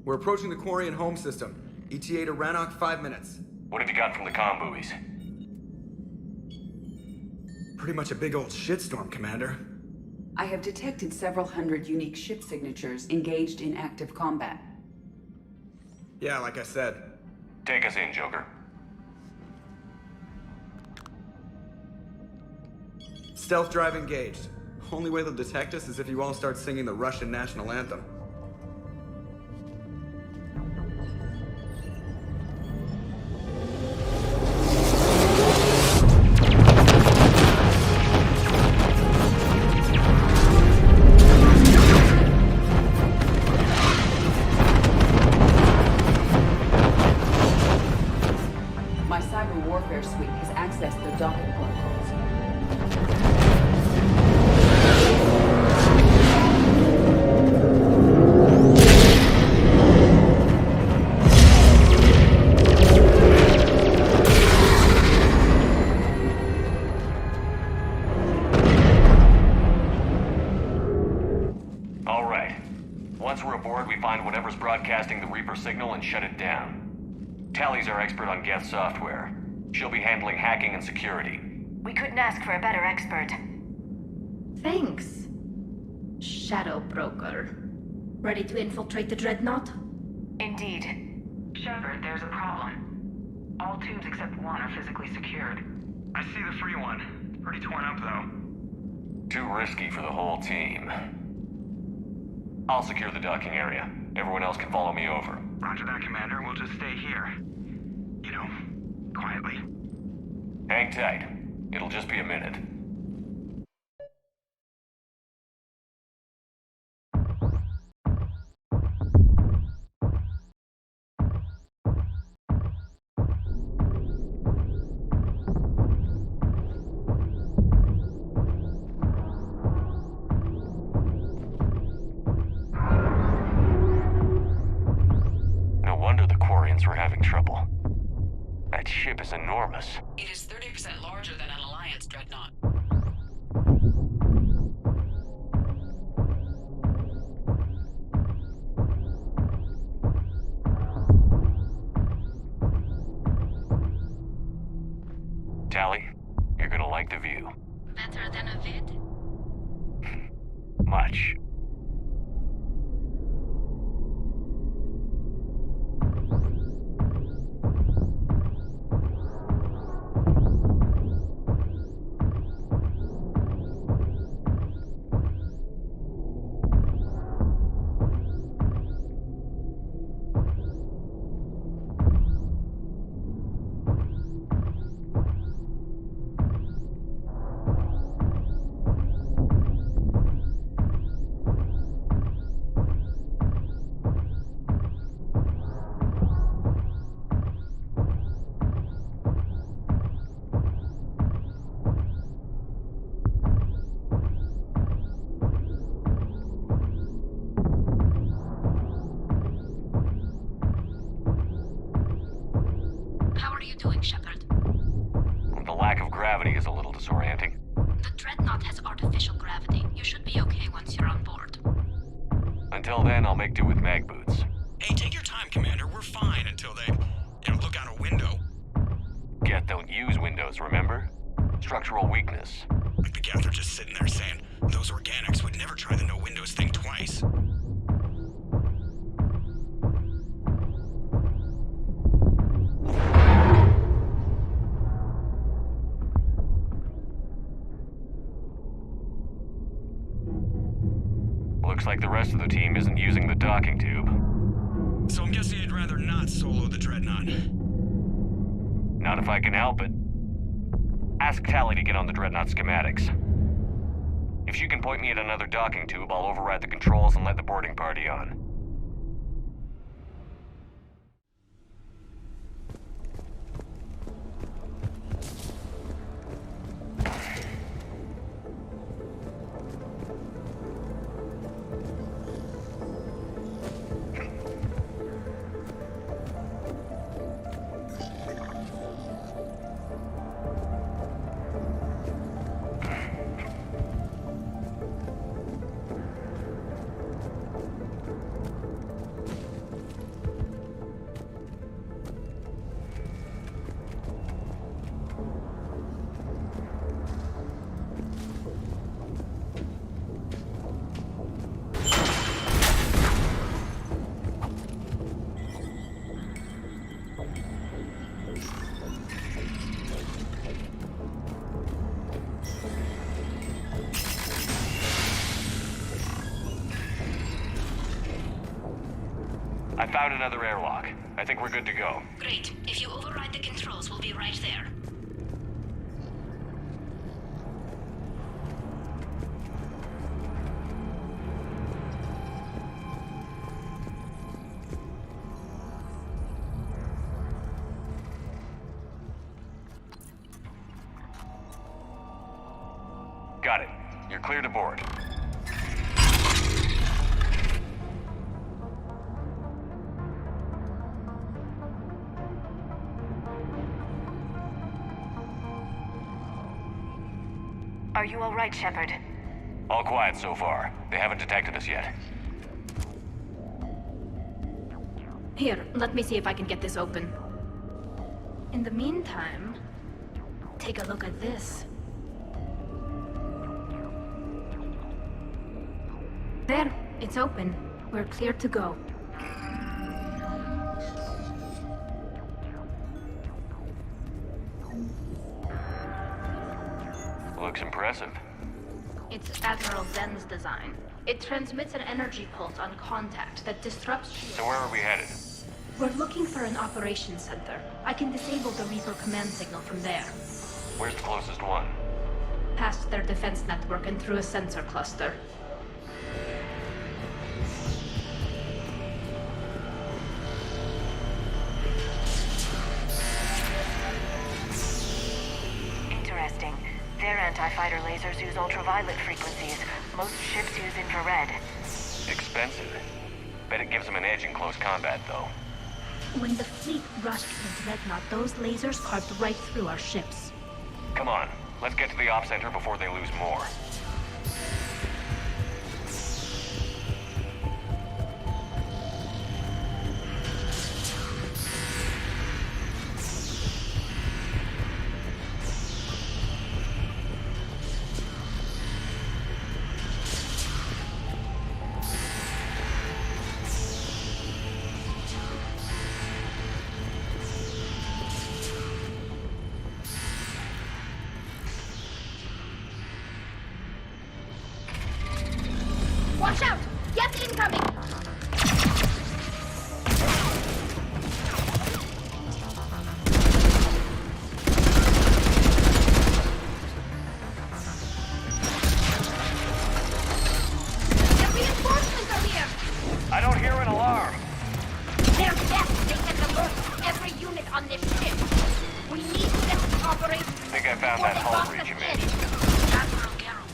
We're approaching the Quarian home system. ETA to Rannoch, 5 minutes. What have you got from the comm buoys? Pretty much a big old shitstorm, Commander. I have detected several hundred unique ship signatures engaged in active combat. Yeah, like I said. Take us in, Joker. Stealth drive engaged. Only way they'll detect us is if you all start singing the Russian national anthem. My cyber warfare suite has accessed their docking protocols. All right. Once we're aboard, we find whatever's broadcasting the Reaper signal and shut it down. Tally's our expert on Geth software. She'll be handling hacking and security. We couldn't ask for a better expert. Thanks, Shadow Broker. Ready to infiltrate the Dreadnought? Indeed. Shepard, there's a problem. All tubes except one are physically secured. I see the free one. Pretty torn up, though. Too risky for the whole team. I'll secure the docking area. Everyone else can follow me over. Roger that, Commander. We'll just stay here. You know, quietly. Hang tight. It'll just be a minute. No wonder the Quarians were having trouble. That ship is enormous. It is 30% larger than an Alliance dreadnought. Tally, you're gonna like the view. Better than a vid? Much. doing, Shepard? The lack of gravity is a little disorienting. The Dreadnought has artificial gravity. You should be okay once you're on board. Until then, I'll make do with mag boots. Hey, take your time, Commander. We're fine until they, look out a window. Geth don't use windows, remember? Structural weakness. Like the Geth are just sitting there saying, those organics would never try the no windows thing twice. Looks like the rest of the team isn't using the docking tube. So I'm guessing you'd rather not solo the Dreadnought. Not if I can help it. Ask Tali to get on the Dreadnought schematics. If she can point me at another docking tube, I'll override the controls and let the boarding party on. I found another airlock. I think we're good to go. Great. If you override the controls, we'll be right there. Got it. You're clear to board. Are you all right, Shepard? All quiet so far. They haven't detected us yet. Here, let me see if I can get this open. In the meantime, take a look at this. There, it's open. We're clear to go. Looks impressive. It's Admiral Zen's design. It transmits an energy pulse on contact that disrupts shields. So where are we headed? We're looking for an operations center. I can disable the Reaper command signal from there. Where's the closest one? Past their defense network and through a sensor cluster. Interesting. Their anti-fighter lasers use ultraviolet frequencies. Most ships use infrared. Expensive. Bet it gives them an edge in close combat, though. When the fleet rushed the Dreadnought, those lasers carved right through our ships. Come on, let's get to the op center before they lose more. Watch out! Get incoming! The reinforcements are here! I don't hear an alarm. They're death! They can alert every unit on this ship! We need this operation! I think I found that hull breach you mentioned. Admiral Geralt.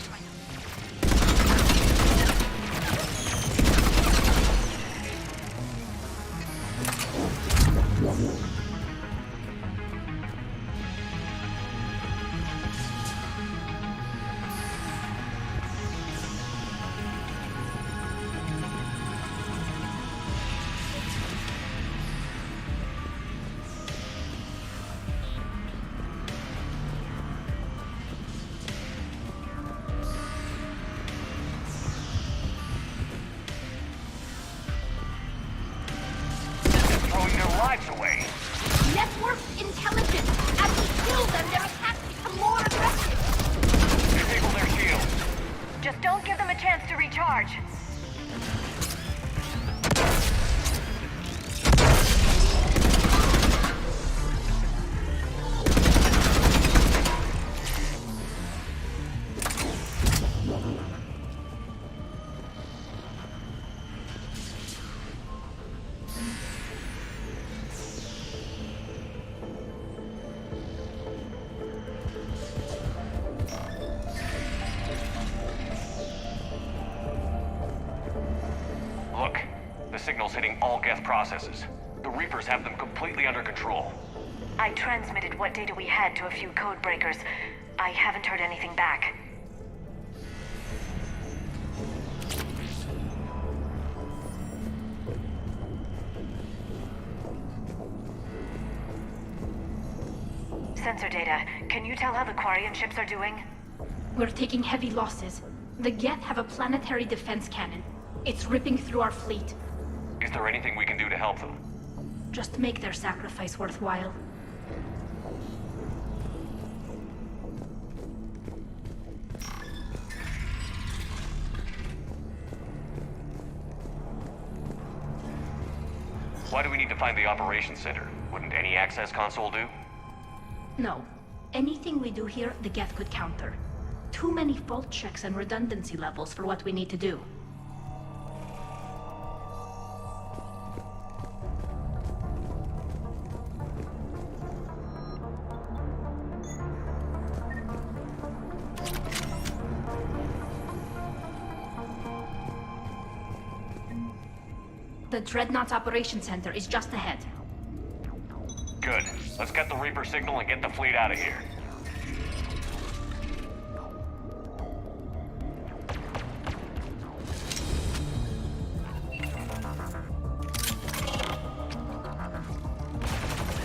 signals hitting all Geth processes. The Reapers have them completely under control. I transmitted what data we had to a few code breakers. I haven't heard anything back. Sensor data. Can you tell how the Quarian ships are doing? We're taking heavy losses. The Geth have a planetary defense cannon. It's ripping through our fleet. Is there anything we can do to help them? Just make their sacrifice worthwhile. Why do we need to find the operations center? Wouldn't any access console do? No. Anything we do here, the Geth could counter. Too many fault checks and redundancy levels for what we need to do. The Dreadnought Operations Center is just ahead. Good. Let's get the Reaper signal and get the fleet out of here.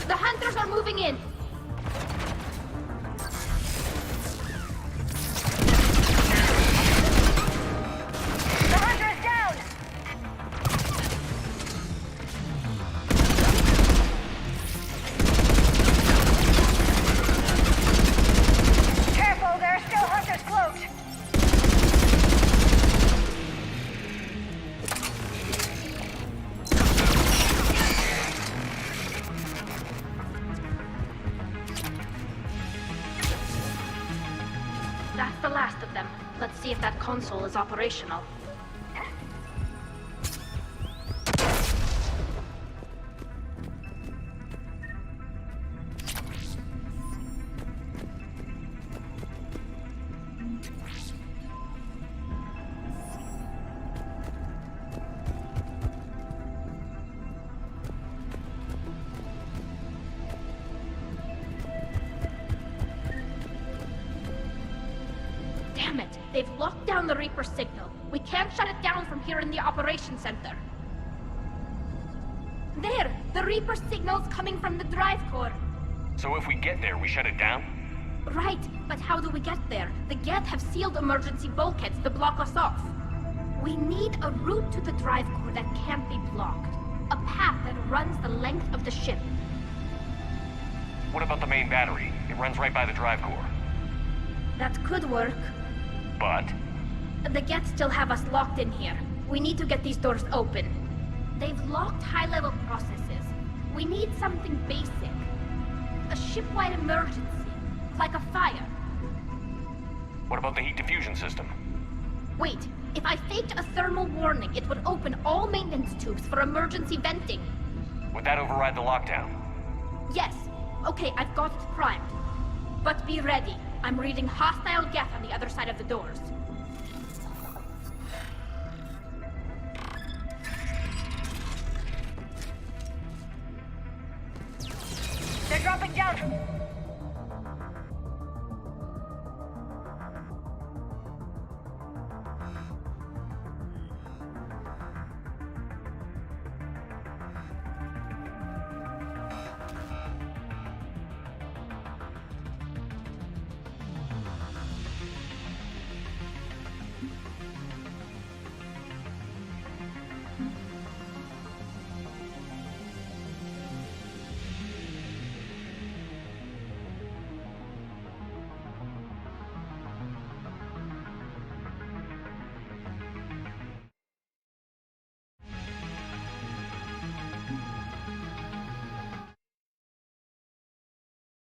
The hunters are moving in! The hunter is down! Careful, there are still hunters cloaked! That's the last of them. Let's see if that console is operational. Damn it! They've locked down the Reaper signal. We can't shut it down from here in the operations center. There! The Reaper signal's coming from the drive core. So if we get there, we shut it down? Right, but how do we get there? The Geth have sealed emergency bulkheads to block us off. We need a route to the drive core that can't be blocked. A path that runs the length of the ship. What about the main battery? It runs right by the drive core. That could work. But? The Geth still have us locked in here. We need to get these doors open. They've locked high-level processes. We need something basic. A ship-wide emergency. Like a fire. What about the heat diffusion system? Wait, if I faked a thermal warning, it would open all maintenance tubes for emergency venting. Would that override the lockdown? Yes. Okay, I've got it primed. But be ready. I'm reading hostile Geth on the other side of the doors.